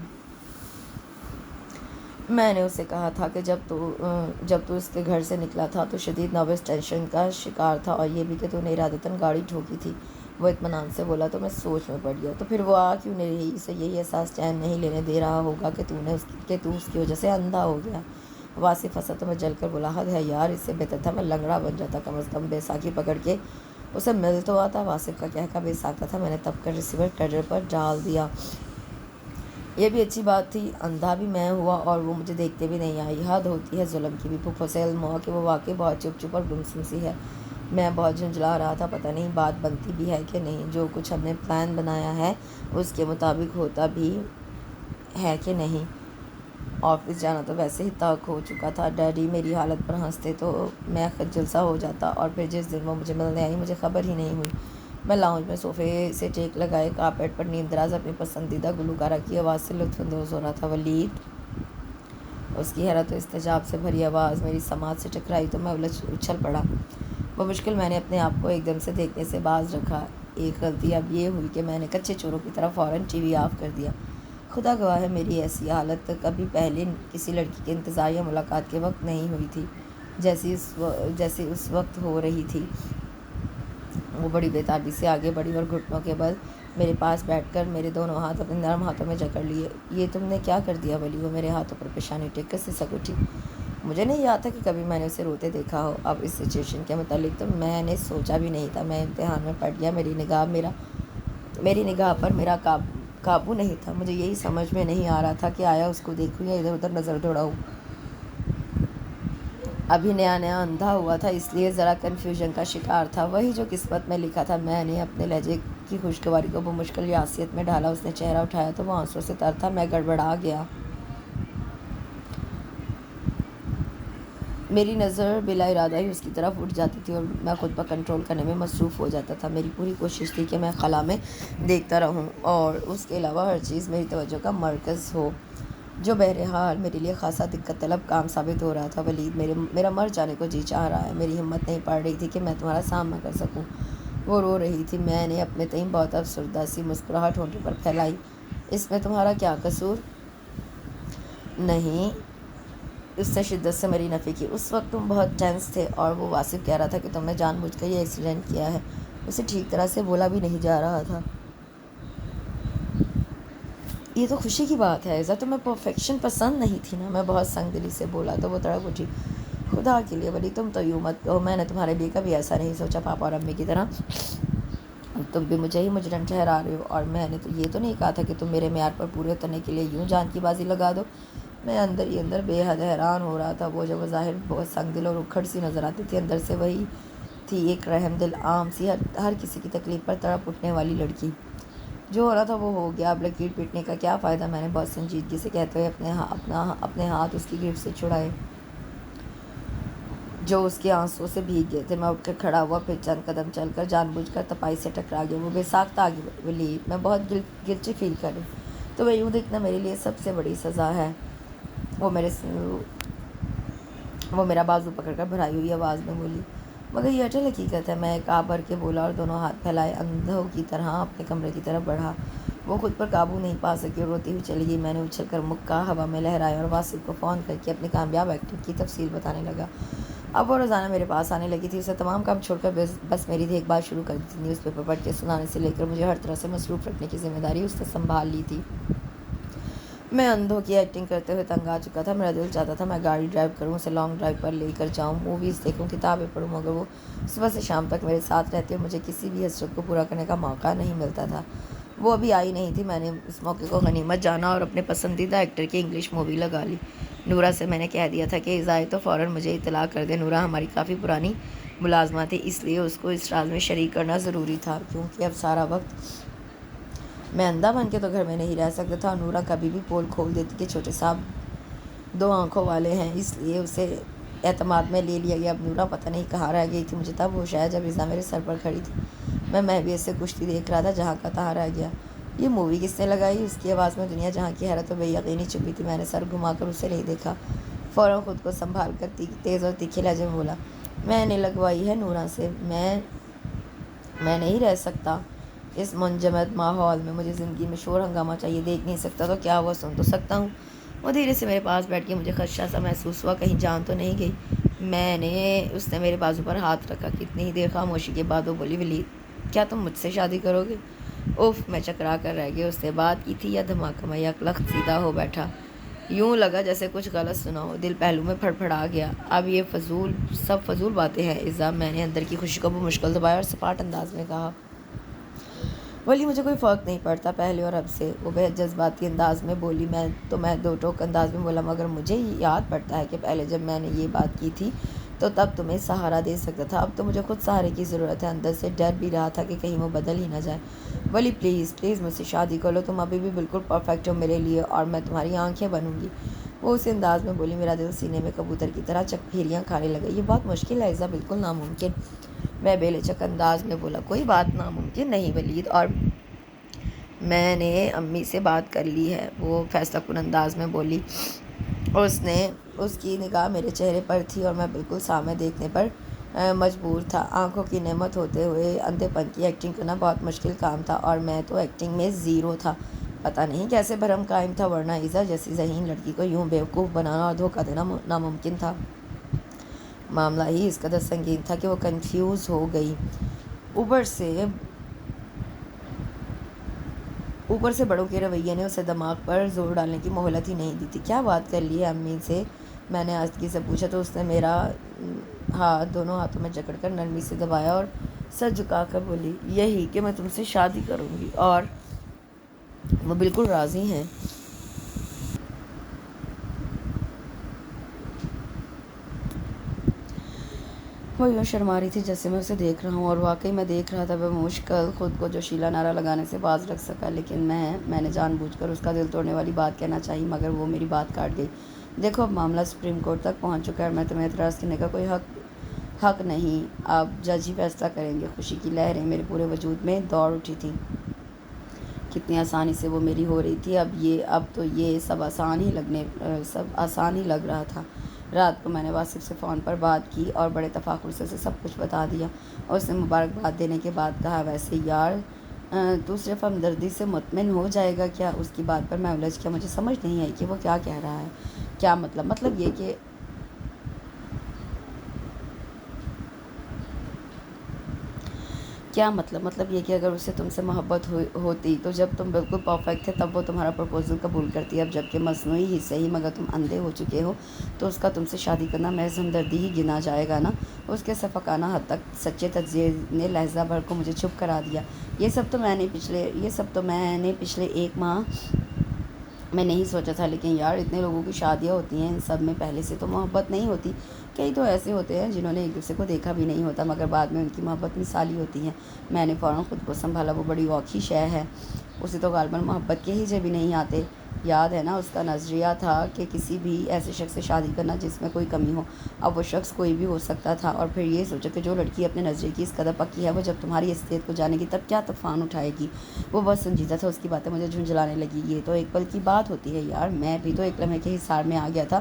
میں نے اسے کہا تھا کہ جب تو اس کے گھر سے نکلا تھا تو شدید نروس ٹینشن کا شکار تھا، اور یہ بھی کہ تو نے ارادتاً گاڑی ٹھوکی تھی۔ وہ اطمینان سے بولا تو میں سوچ میں پڑ گیا۔ تو پھر وہ کیوں نہیں رہی؟ اسے یہی احساس چین نہیں لینے دے رہا ہوگا کہ تو اس کی وجہ سے اندھا ہو گیا۔ واصف ہنسا تو میں جل کر بولا حد ہے یار، اس سے بہتر تھا میں لنگڑا بن جاتا، کم از کم بیساکھی پکڑ کے اسے مل تو آتا۔ واصف کا کہہ بے ساختہ تھا۔ میں نے تب کر ریسیور ٹریڈر پر ڈال دیا۔ یہ بھی اچھی بات تھی، اندھا بھی میں ہوا اور وہ مجھے دیکھتے بھی نہیں آئی۔ حد ہوتی ہے ظلم کی بھی۔ پھوپھو سے علم ہوا کہ وہ واقعی بہت چپ اور گمسم سی ہے۔ میں بہت جھنجھلا رہا تھا، پتہ نہیں بات بنتی بھی ہے کہ نہیں، جو کچھ ہم نے پلان بنایا ہے اس کے مطابق ہوتا بھی ہے کہ نہیں۔ آفس جانا تو ویسے ہی طاق ہو چکا تھا۔ ڈیڈی میری حالت پر ہنستے تو میں خجل سا ہو جاتا، اور پھر جس دن وہ مجھے ملنے آئی مجھے خبر ہی نہیں ہوئی۔ میں لاؤنج میں صوفے سے ٹیک لگائے کارپیٹ پر نیم دراز اپنی پسندیدہ گلوکارہ کی آواز سے لطف اندوز ہو رہا تھا۔ ولید، اس کی حیرت و استعجاب سے بھری آواز میری سماعت سے ٹکرائی تو میں اچھل پڑا۔ بمشکل میں نے اپنے آپ کو ایک دم سے دیکھنے سے باز رکھا۔ ایک غلطی اب یہ ہوئی کہ میں نے کچے چوروں کی طرح فوراً ٹی وی آف کر دیا۔ خدا گواہ ہے میری ایسی حالت کبھی پہلے کسی لڑکی کے انتظار یا ملاقات کے وقت نہیں ہوئی تھی جیسے اس وقت ہو رہی تھی۔ وہ بڑی بےتابی سے آگے بڑھی اور گھٹنوں کے بل میرے پاس بیٹھ کر میرے دونوں ہاتھ اپنے نرم ہاتھوں میں جکڑ لیے۔ یہ تم نے کیا کر دیا ولی؟ وہ میرے ہاتھوں پر پیشانی ٹیک کر سسک اٹھی۔ مجھے نہیں یاد تھا کہ کبھی میں نے اسے روتے دیکھا ہو۔ اب اس سچویشن کے متعلق تو میں نے سوچا بھی نہیں تھا۔ میں امتحان میں پڑ گیا۔ میری نگاہ پر میرا قابو نہیں تھا۔ مجھے یہی سمجھ میں نہیں آ رہا تھا کہ آیا اس کو دیکھوں یا ادھر ادھر نظر دوڑاؤں۔ ابھی نیا اندھا ہوا تھا، اس لیے ذرا کنفیوژن کا شکار تھا۔ وہی جو قسمت میں لکھا تھا۔ میں نے اپنے لہجے کی خوشگواری کو بمشکل یاسیت میں ڈھالا۔ اس نے چہرہ اٹھایا تو وہ آنسوؤں سے تر تھا۔ میں گڑبڑا گیا۔ میری نظر بلا ارادہ ہی اس کی طرف اٹھ جاتی تھی اور میں خود پر کنٹرول کرنے میں مصروف ہو جاتا تھا۔ میری پوری کوشش تھی کہ میں خلا میں دیکھتا رہوں اور اس کے علاوہ ہر چیز میری توجہ کا مرکز ہو، جو بہرحال میرے لیے خاصا دقت طلب کام ثابت ہو رہا تھا۔ ولید، میرا مر جانے کو جی چاہ رہا ہے۔ میری ہمت نہیں پڑ رہی تھی کہ میں تمہارا سامنا کر سکوں۔ وہ رو رہی تھی۔ میں نے اپنے تئیں بہت افسردہ سی مسکراہٹ ہونٹوں پر پھیلائی۔ اس میں تمہارا کیا قصور؟ نہیں، اس نے شدت سے میری نفی کی۔ اس وقت تم بہت ٹینس تھے اور وہ واصف کہہ رہا تھا کہ تم نے جان بوجھ کر یہ ایکسیڈنٹ کیا ہے۔ اسے ٹھیک طرح سے بولا بھی نہیں جا رہا تھا۔ یہ تو خوشی کی بات ہے ایزا، تمہیں پرفیکشن پسند نہیں تھی نا؟ میں بہت سنگ دلی سے بولا تو وہ تڑپ اٹھی۔ خدا کے لیے ولی تم تو یوں مت کہو، میں نے تمہارے لیے کبھی ایسا نہیں سوچا پاپا اور امی کی طرح تم بھی مجھے ہی مجرم ٹھہرا رہے ہو، اور میں نے تو یہ تو نہیں کہا تھا کہ تم میرے معیار پر پورے اترنے کے لیے یوں جان کی بازی لگا دو۔ میں اندر ہی اندر بے حد حیران ہو رہا تھا۔ وہ جو بظاہر بہت سنگ دل اور اکھڑ سی نظر آتی تھی، اندر سے وہی تھی ایک رحم دل عام سی ہر کسی کی تکلیف پر تڑپ اٹھنے والی لڑکی۔ جو ہو رہا تھا وہ ہو گیا، اب لکیر پیٹنے کا کیا فائدہ، میں نے بہت سنجیدگی سے کہتے ہوئے اپنے ہاتھ اس کی گرفت سے چھڑائے جو اس کے آنسوں سے بھیگ گئے تھے۔ میں اٹھ کر کھڑا ہوا، پھر چند قدم چل کر جان بوجھ کر تپائی سے ٹکرا گیا۔ وہ بے ساختہ آگے بولی، میں بہت گلٹی فیل کر رہی ہوں، تو یوں دیکھنا میرے لیے سب سے بڑی سزا ہے۔ وہ میرا بازو پکڑ کر بھرائی ہوئی آواز میں بولی، مگر یہ اٹل حقیقت ہے۔ میں ایک آہ بھر کے بولا اور دونوں ہاتھ پھیلائے اندھوں کی طرح اپنے کمرے کی طرف بڑھا۔ وہ خود پر قابو نہیں پا سکی اور روتی ہوئی چلی گئی۔ میں نے اچھل کر مکہ ہوا میں لہرایا اور واصف کو فون کر کے اپنی کامیاب ایکٹنگ کی تفصیل بتانے لگا۔ اب وہ روزانہ میرے پاس آنے لگی تھی، اسے تمام کام چھوڑ کر بس میری دیکھ بھال شروع کر دی تھی۔ نیوز پیپر پڑھ کے سنانے سے لے کر مجھے ہر طرح سے مصروف رکھنے کی ذمہ داری اس نے سنبھال لی تھی۔ میں اندھوں کی ایکٹنگ کرتے ہوئے تنگ آ چکا تھا۔ میرا دل چاہتا تھا میں گاڑی ڈرائیو کروں، اسے لانگ ڈرائیو پر لے کر جاؤں، موویز دیکھوں، کتابیں پڑھوں، مگر وہ صبح سے شام تک میرے ساتھ رہتی اور مجھے کسی بھی حسرت کو پورا کرنے کا موقع نہیں ملتا تھا۔ وہ ابھی آئی نہیں تھی۔ میں نے اس موقع کو غنیمت جانا اور اپنے پسندیدہ ایکٹر کی انگلش مووی لگا لی۔ نورا سے میں نے کہہ دیا تھا کہ اذا تو فوراً مجھے اطلاع کر دے۔ نورا ہماری کافی پرانی ملازمہ تھی، اس لیے اس کو اس راز میں شریک کرنا ضروری تھا، کیونکہ اب سارا وقت میں اندھا بن کے تو گھر میں نہیں رہ سکتا تھا، اور نورا کبھی بھی پول کھول دیتی کہ چھوٹے صاحب 2 آنکھوں والے ہیں، اس لیے اسے اعتماد میں لے لیا گیا۔ اب نورا پتہ نہیں کہاں رہ گئی تھی۔ مجھے تب ہوش آیا جب اذا میرے سر پر کھڑی تھی۔ میں محویت سے کشتی دیکھ رہا تھا، جہاں کا تہاں رہ گیا۔ یہ مووی کس نے لگائی؟ اس کی آواز میں دنیا جہاں کی حیرت و بے یقینی چھپی تھی۔ میں نے سر گھما کر اسے نہیں دیکھا، فوراً خود کو سنبھال کر تیز اور تیکھے لہجے میں بولا، میں نے لگوائی ہے نورا سے۔ میں نہیں رہ سکتا اس منجمد ماحول میں، مجھے زندگی میں شور ہنگامہ چاہیے۔ دیکھ نہیں سکتا تو کیا ہوا، سن تو سکتا ہوں۔ وہ دھیرے سے میرے پاس بیٹھ کے، مجھے خدشہ سا محسوس ہوا کہیں جان تو نہیں گئی۔ اس نے میرے بازو پر ہاتھ رکھا۔ کتنی ہی دیر خاموشی کے بعد وہ بولی، ولید، کیا تم مجھ سے شادی کرو گے؟ اوف، میں چکرا کر رہ گیا۔ اس نے بات کی تھی یا دھماکہ؟ میں یک لخت سیدھا ہو بیٹھا، یوں لگا جیسے کچھ غلط سنا ہو۔ دل پہلو میں پھڑپھڑا گیا۔ اب یہ سب فضول باتیں ہیں اذا، میں نے اندر کی خوشی کو بمشکل دبایا اور سپاٹ انداز میں کہا، ولی مجھے کوئی فرق نہیں پڑتا پہلے اور اب سے۔ وہ بہت جذباتی انداز میں بولی۔ میں 2 ٹوک انداز میں بولا، مگر مجھے یاد پڑتا ہے کہ پہلے جب میں نے یہ بات کی تھی تو تب تمہیں سہارا دے سکتا تھا، اب تو مجھے خود سہارے کی ضرورت ہے۔ اندر سے ڈر بھی رہا تھا کہ کہیں وہ بدل ہی نہ جائے۔ ولی پلیز مجھ سے شادی کر لو، تم ابھی بھی بالکل پرفیکٹ ہو میرے لیے، اور میں تمہاری آنکھیں بنوں گی۔ وہ اسی انداز میں بولی۔ میرا دل سینے میں کبوتر کی طرح چکپھیریاں کھانے لگا۔ یہ بہت مشکل ہے اذا، بالکل ناممکن۔ میں بے لچک انداز میں بولا، کوئی بات ناممکن نہیں ولید، اور میں نے امی سے بات کر لی ہے، وہ فیصلہ کن انداز میں بولی۔ اس کی نگاہ میرے چہرے پر تھی اور میں بالکل سامنے دیکھنے پر مجبور تھا۔ آنکھوں کی نعمت ہوتے ہوئے اندھے پن کی ایکٹنگ کرنا بہت مشکل کام تھا، اور میں تو ایکٹنگ میں زیرو تھا۔ پتہ نہیں کیسے بھرم قائم تھا، ورنہ اذا جیسی ذہین لڑکی کو یوں بیوقوف بنانا اور دھوکہ دینا ناممکن تھا۔ معاملہ ہی اس قدر سنگین تھا کہ وہ کنفیوز ہو گئی۔ اوپر سے بڑوں کے رویے نے اسے دماغ پر زور ڈالنے کی مہلت ہی نہیں دی تھی۔ کیا بات کر لی ہے امی سے؟ میں نے آستگی سے پوچھا تو اس نے میرا ہاتھ دونوں ہاتھوں میں جکڑ کر نرمی سے دبایا اور سر جھکا کر بولی، یہی کہ میں تم سے شادی کروں گی، اور وہ بالکل راضی ہیں۔ وہ یوں شرما رہی تھی جیسے میں اسے دیکھ رہا ہوں، اور واقعی میں دیکھ رہا تھا۔ وہ مشکل خود کو جوشیلا نعرہ لگانے سے باز رکھ سکا، لیکن میں نے جان بوجھ کر اس کا دل توڑنے والی بات کہنا چاہی، مگر وہ میری بات کاٹ گئی۔ دیکھو، اب معاملہ سپریم کورٹ تک پہنچ چکا ہے اور میں تمہیں اعتراض کرنے کا کوئی حق نہیں، اب جج ہی فیصلہ کریں گے۔ خوشی کی لہریں میرے پورے وجود میں دوڑ اٹھی تھیں۔ کتنی آسانی سے وہ میری ہو رہی تھی۔ اب تو یہ سب آسان ہی لگ رہا تھا۔ رات کو میں نے واصف سے فون پر بات کی اور بڑے تفاخر سے اسے سب کچھ بتا دیا، اور اس نے مبارکباد دینے کے بعد کہا، ویسے یار تو صرف ہمدردی سے مطمئن ہو جائے گا کیا؟ اس کی بات پر میں الجھ گیا۔ مجھے سمجھ نہیں آئی کہ وہ کیا کہہ رہا ہے۔ کیا مطلب یہ کہ کیا مطلب یہ کہ اگر اسے تم سے محبت ہوتی تو جب تم بالکل پرفیکٹ تھے تب وہ تمہارا پرپوزل قبول کرتی. اب جب کہ مصنوعی ہی صحیح مگر تم اندھے ہو چکے ہو تو اس کا تم سے شادی کرنا محض ہمدردی ہی گنا جائے گا نا. اس کے صفقانہ حد تک سچے تجزیے نے لہجہ بھر کو مجھے چپ کرا دیا. یہ سب تو میں نے پچھلے 1 ماہ میں نہیں سوچا تھا. لیکن یار اتنے لوگوں کی شادیاں ہوتی ہیں, ان سب میں پہلے سے تو محبت نہیں ہوتی. کئی تو ایسے ہوتے ہیں جنہوں نے ایک دوسرے کو دیکھا بھی نہیں ہوتا مگر بعد میں ان کی محبت مثالی ہوتی ہے. میں نے فوراً خود کو سنبھالا. وہ بڑی اوکھی شے ہے, اسے تو غالباً محبت کے ہیجے بھی نہیں آتے. یاد ہے نا اس کا نظریہ تھا کہ کسی بھی ایسے شخص سے شادی کرنا جس میں کوئی کمی ہو. اب وہ شخص کوئی بھی ہو سکتا تھا. اور پھر یہ سوچا کہ جو لڑکی اپنے نظریے کی اس قدر پکی ہے وہ جب تمہاری اصلیت کو جانے گی تب کیا طوفان اٹھائے گی. وہ بہت سنجیدہ تھا, اس کی باتیں مجھے جھنجھلانے لگی. یہ تو ایک پل کی بات ہوتی ہے یار, میں بھی تو ایک لمحے کے حصار میں آ گیا تھا.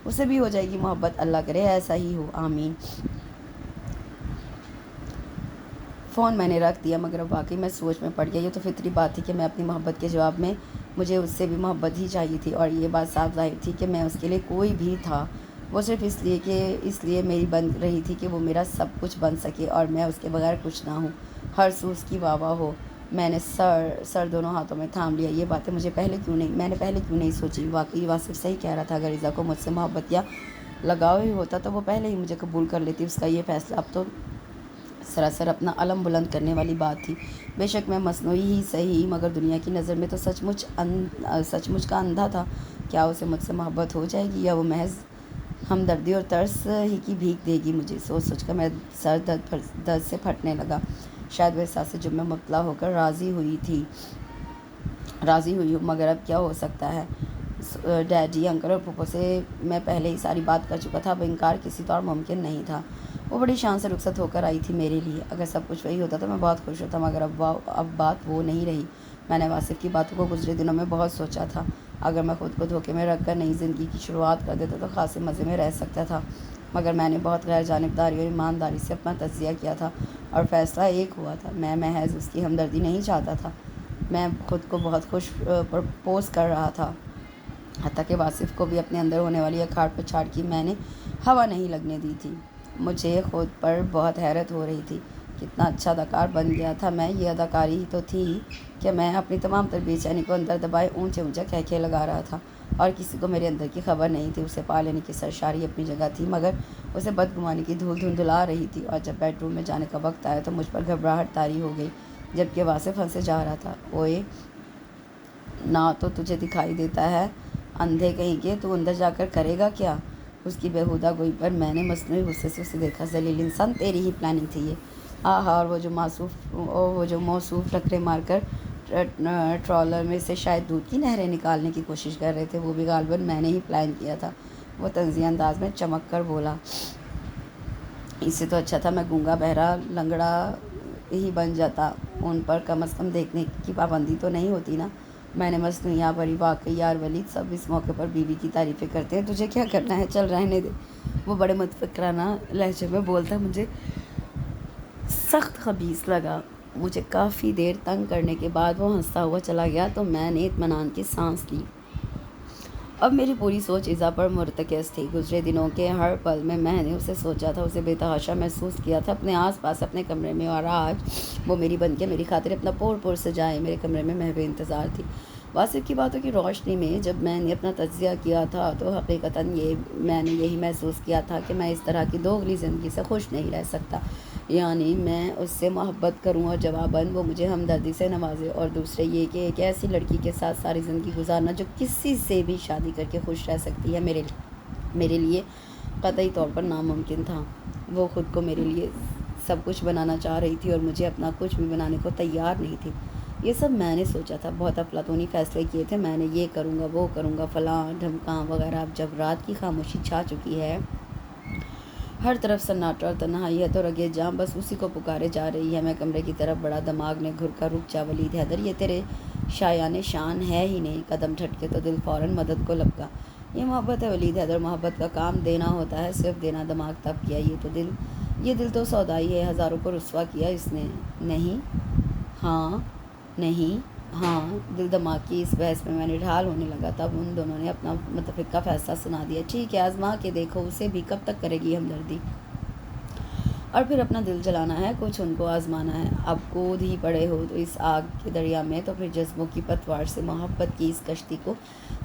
اسے بھی ہو جائے گی محبت, اللہ کرے ایسا ہی ہو, آمین. فون میں نے رکھ دیا مگر اب واقعی میں سوچ میں پڑ گیا. یہ تو فطری بات تھی کہ میں اپنی محبت کے جواب میں مجھے اس سے بھی محبت ہی چاہیے تھی. اور یہ بات صاف ظاہر تھی کہ میں اس کے لیے کوئی بھی تھا. وہ صرف اس لیے میری بن رہی تھی کہ وہ میرا سب کچھ بن سکے اور میں اس کے بغیر کچھ نہ ہوں. ہر سو اس کی واہ واہ ہو. میں نے سر دونوں ہاتھوں میں تھام لیا. یہ باتیں میں نے پہلے کیوں نہیں سوچی. واقعی واصف صحیح کہہ رہا تھا. اگر رضا کو مجھ سے محبت یا لگاؤ ہی ہوتا تو وہ پہلے ہی مجھے قبول کر لیتی. اس کا یہ فیصلہ اب تو سراسر اپنا علم بلند کرنے والی بات تھی. بے شک میں مصنوعی ہی صحیح مگر دنیا کی نظر میں تو سچ مچ کا اندھا تھا. کیا اسے مجھ سے محبت ہو جائے گی یا وہ محض ہمدردی اور ترس ہی کی بھیک دے گی مجھے. سوچ کر میں سر درد سے پھٹنے لگا. شاید وہ احساس جب میں مبتلا ہو کر راضی ہوئی ہوں مگر اب کیا ہو سکتا ہے. ڈیڈی, انکل اور پھپھو سے میں پہلے ہی ساری بات کر چکا تھا. اب انکار کسی طور ممکن نہیں تھا. وہ بڑی شان سے رخصت ہو کر آئی تھی میرے لیے. اگر سب کچھ وہی ہوتا تو میں بہت خوش ہوتا مگر اب بات وہ نہیں رہی. میں نے واصف کی باتوں کو گزرے دنوں میں بہت سوچا تھا. اگر میں خود کو دھوکے میں رکھ کر نئی زندگی کی شروعات کر دیتا تو خاصے مزے میں رہ سکتا تھا. مگر میں نے بہت غیر جانبداری اور ایمانداری سے اپنا تجزیہ کیا تھا اور فیصلہ ایک ہوا تھا. میں محض اس کی ہمدردی نہیں چاہتا تھا, میں خود کو بہت خوش پرپوز کر رہا تھا. حتیٰ کہ واصف کو بھی اپنے اندر ہونے والی اکھاڑ پچھاڑ کی میں نے ہوا نہیں لگنے دی تھی. مجھے خود پر بہت حیرت ہو رہی تھی. کتنا اچھا اداکار بن گیا تھا میں. یہ اداکاری ہی تو تھی کہ میں اپنی تمام تر بے چینی کو اندر دبائے اونچے کہکے لگا رہا تھا اور کسی کو میرے اندر کی خبر نہیں تھی. اسے پا لینے کی سرشاری اپنی جگہ تھی مگر اسے بدگمانی کی دھول دھندلا رہی تھی. اور جب بیڈ روم میں جانے کا وقت آیا تو مجھ پر گھبراہٹ طاری ہو گئی جبکہ واصف ہنسے جا رہا تھا. اوئے نہ تو تجھے دکھائی دیتا ہے اندھے کہیں کے, تو اندر جا کر کرے گا کیا. اس کی بےہودہ گوئی پر میں نے مصنوعی غصے سے اسے دیکھا. ذلیل انسان, تیری ہی پلاننگ تھی یہ. اور وہ جو موصوف ٹکرے مار کر ٹرالر میں سے شاید دودھ کی نہریں نکالنے کی کوشش کر رہے تھے وہ بھی غالباً میں نے ہی پلان کیا تھا. وہ طنزیہ انداز میں چمک کر بولا. اس سے تو اچھا تھا میں گونگا بہرا لنگڑا ہی بن جاتا. ان پر کم از کم دیکھنے کی پابندی تو نہیں ہوتی نا. میں نے مصنوعیاں بڑی. واقعی یار ولید, سب اس موقع پر بیوی کی تعریفیں کرتے ہیں, تجھے کیا کرنا ہے, چل رہنے دے. وہ بڑے متفکرانہ لہجے میں بولتا. مجھے سخت خبیث لگا. مجھے کافی دیر تنگ کرنے کے بعد وہ ہنستا ہوا چلا گیا تو میں نے اطمینان کی سانس لی. اب میری پوری سوچ ایزا پر مرتکز تھی. گزرے دنوں کے ہر پل میں نے اسے سوچا تھا, اسے بے تحاشا محسوس کیا تھا اپنے آس پاس اپنے کمرے میں. اور آج وہ میری بن کے میری خاطر اپنا پور سجائے میرے کمرے میں محو انتظار تھی. واصف کی باتوں کی روشنی میں جب میں نے اپنا تجزیہ کیا تھا تو حقیقتاً میں نے یہی محسوس کیا تھا کہ میں اس طرح کی دوغلی زندگی سے خوش نہیں رہ سکتا. یعنی میں اس سے محبت کروں اور جواباً وہ مجھے ہمدردی سے نوازے, اور دوسرے یہ کہ ایک ایسی لڑکی کے ساتھ ساری زندگی گزارنا جو کسی سے بھی شادی کر کے خوش رہ سکتی ہے میرے لیے قطعی طور پر ناممکن تھا. وہ خود کو میرے لیے سب کچھ بنانا چاہ رہی تھی اور مجھے اپنا کچھ بھی بنانے کو تیار نہیں تھی. یہ سب میں نے سوچا تھا, بہت افلاطونی فیصلے کیے تھے میں نے. یہ کروں گا, وہ کروں گا, فلاں ڈھمکاں وغیرہ. اب جب رات کی خاموشی چھا چکی ہے, ہر طرف سناٹا اور تنہائی ہے تو رگے جاں بس اسی کو پکارے جا رہی ہے. میں کمرے کی طرف بڑا. دماغ نے گھر کر رک جا ولید حیدر, یہ تیرے شایان شان ہے ہی نہیں. قدم جھٹکے تو دل فوراً مدد کو لپکا. یہ محبت ہے ولید حیدر, محبت کا کام دینا ہوتا ہے, صرف دینا. دماغ تب کیا. یہ دل تو سودائی ہے, ہزاروں کو رسوا کیا اس نے. نہیں ہاں. دل دماغ کی اس بحث میں نے ڈھال ہونے لگا. تب ان دونوں نے اپنا متفقہ فیصلہ سنا دیا. ٹھیک ہے, آزما کے دیکھو, اسے بھی کب تک کرے گی ہمدردی. اور پھر اپنا دل جلانا ہے، کچھ ان کو آزمانا ہے۔ اب کود ہی پڑے ہو تو اس آگ کے دریا میں، تو پھر جذبوں کی پتوار سے محبت کی اس کشتی کو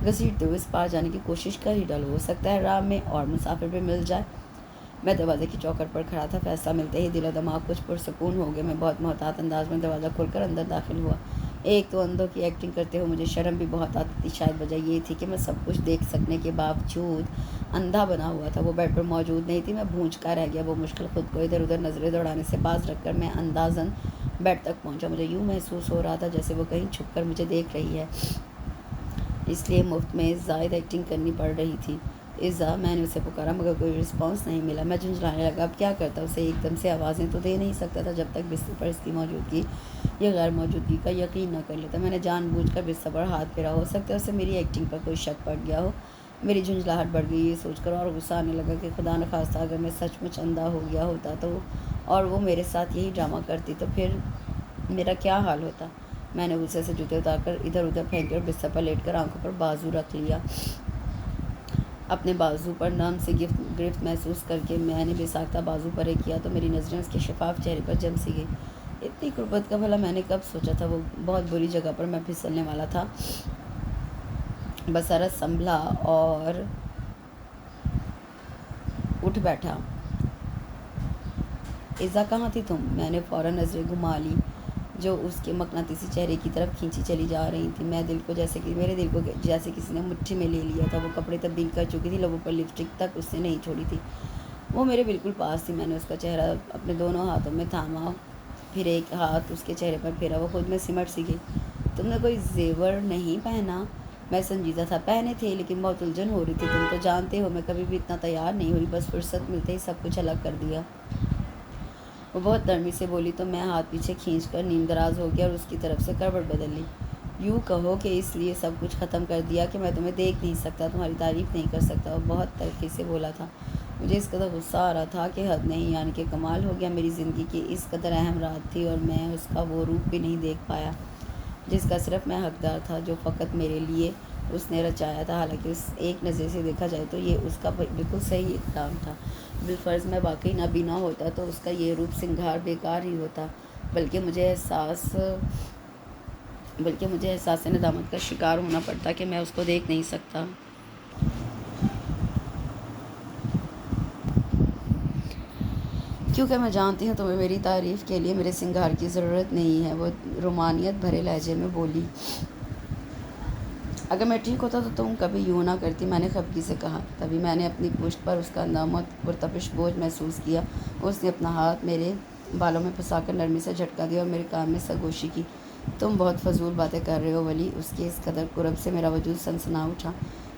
گھسیٹتے ہوئے اس پار جانے کی کوشش کر ہی ڈالو، ہو سکتا ہے راہ میں اور مسافر بھی مل جائے۔ میں دروازے کی چوکھٹ پر کھڑا تھا، فیصلہ ملتے ہی دل و دماغ کچھ پرسکون ہو گئے۔ میں بہت محتاط انداز میں دروازہ کھول کر اندر داخل ہوا۔ ایک تو اندھوں کی ایکٹنگ کرتے ہوئے مجھے شرم بھی بہت آتی تھی، شاید وجہ یہ تھی کہ میں سب کچھ دیکھ سکنے کے باوجود اندھا بنا ہوا تھا۔ وہ بیڈ پر موجود نہیں تھی، میں بھونچکا رہ گیا۔ وہ مشکل خود کو ادھر ادھر نظریں دوڑانے سے باز رکھ کر میں اندازاً بیڈ تک پہنچا۔ مجھے یوں محسوس ہو رہا تھا جیسے وہ کہیں چھپ کر مجھے دیکھ رہی ہے، اس لیے مفت میں زائد ایکٹنگ کرنی پڑ رہی تھی۔ عزا، میں نے اسے پکارا مگر کوئی رسپانس نہیں ملا۔ میں جھنجھلانے لگا، اب کیا کرتا؟ اسے ایک دم سے آوازیں تو دے نہیں سکتا تھا جب تک بستر پر اس کی موجودگی یا غیر موجودگی کا یقین نہ کر لیتا۔ میں نے جان بوجھ کر بستر پر ہاتھ پھیرا، ہو سکتا ہے اسے میری ایکٹنگ پر کوئی شک پڑ گیا ہو۔ میری جھنجھلاہٹ بڑھ گئی، یہ سوچ کر اور غصہ آنے لگا کہ خدا نخواستہ اگر میں سچ مچ اندھا ہو گیا ہوتا تو اور وہ میرے ساتھ یہی ڈرامہ کرتی تو پھر میرا کیا حال ہوتا۔ میں نے غصے سے جوتے اتار کر ادھر ادھر پھینکے اور بستر پر لیٹ کر آنکھوں پر بازو رکھ لیا۔ اپنے بازو پر نرم سی گرفت محسوس کر کے میں نے بے ساختہ بازو پرے کیا تو میری نظریں اس کے شفاف چہرے پر جم سی گئی۔ اتنی قربت کا بھلا میں نے کب سوچا تھا؟ وہ بہت بری جگہ پر میں پھسلنے والا تھا۔ بصارت سنبھلا اور اٹھ بیٹھا۔ عزا، کہاں تھی تم؟ میں نے فوراً نظریں گھما لی جو اس کے مقناطیسی چہرے کی طرف کھینچی چلی جا رہی تھی۔ میرے دل کو جیسے کسی نے مٹھی میں لے لیا تھا۔ وہ کپڑے تبدیل کر چکی تھی، لبوں پر لپسٹک تک اس نے نہیں چھوڑی تھی۔ وہ میرے بالکل پاس تھی۔ میں نے اس کا چہرہ اپنے دونوں ہاتھوں میں تھاما، پھر ایک ہاتھ اس کے چہرے پر پھیرا۔ وہ خود میں سمٹ سی گئی۔ تم نے کوئی زیور نہیں پہنا؟ میں سنجیدہ تھا۔ پہنے تھے لیکن بہت الجھن ہو رہی تھی۔ تم تو جانتے ہو میں کبھی بھی اتنا تیار نہیں ہوئی، بس فرصت ملتے ہی سب کچھ الگ کر دیا۔ وہ بہت نرمی سے بولی تو میں ہاتھ پیچھے کھینچ کر نیم دراز ہو گیا اور اس کی طرف سے کروٹ بدل لی۔ یوں کہو کہ اس لیے سب کچھ ختم کر دیا کہ میں تمہیں دیکھ نہیں سکتا، تمہاری تعریف نہیں کر سکتا۔ وہ بہت تلخی سے بولا تھا۔ مجھے اس قدر غصہ آ رہا تھا کہ حد نہیں، یعنی کہ کمال ہو گیا۔ میری زندگی کی اس قدر اہم رات تھی اور میں اس کا وہ روپ بھی نہیں دیکھ پایا جس کا صرف میں حقدار تھا، جو فقط میرے لیے اس نے رچایا تھا۔ حالانکہ اس ایک نظر سے دیکھا جائے تو یہ اس کا بالکل صحیح اقدام تھا۔ بالفرض میں واقعی نابینا ہوتا تو اس کا یہ روپ سنگھار بیکار ہی ہوتا، بلکہ مجھے احساس ندامت کا شکار ہونا پڑتا کہ میں اس کو دیکھ نہیں سکتا۔ کیونکہ میں جانتی ہوں تمہیں میری تعریف کے لیے میرے سنگھار کی ضرورت نہیں ہے۔ وہ رومانیت بھرے لہجے میں بولی۔ اگر میں ٹھیک ہوتا تو تم کبھی یوں نہ کرتی، میں نے خفگی سے کہا۔ تبھی میں نے اپنی پشت پر اس کا نامت پرتپش بوجھ محسوس کیا۔ اس نے اپنا ہاتھ میرے بالوں میں پھنسا کر نرمی سے جھٹکا دیا اور میرے کان میں سرگوشی کی۔ تم بہت فضول باتیں کر رہے ہو ولی۔ اس کے اس قدر قرب سے میرا وجود سنسنا اٹھا۔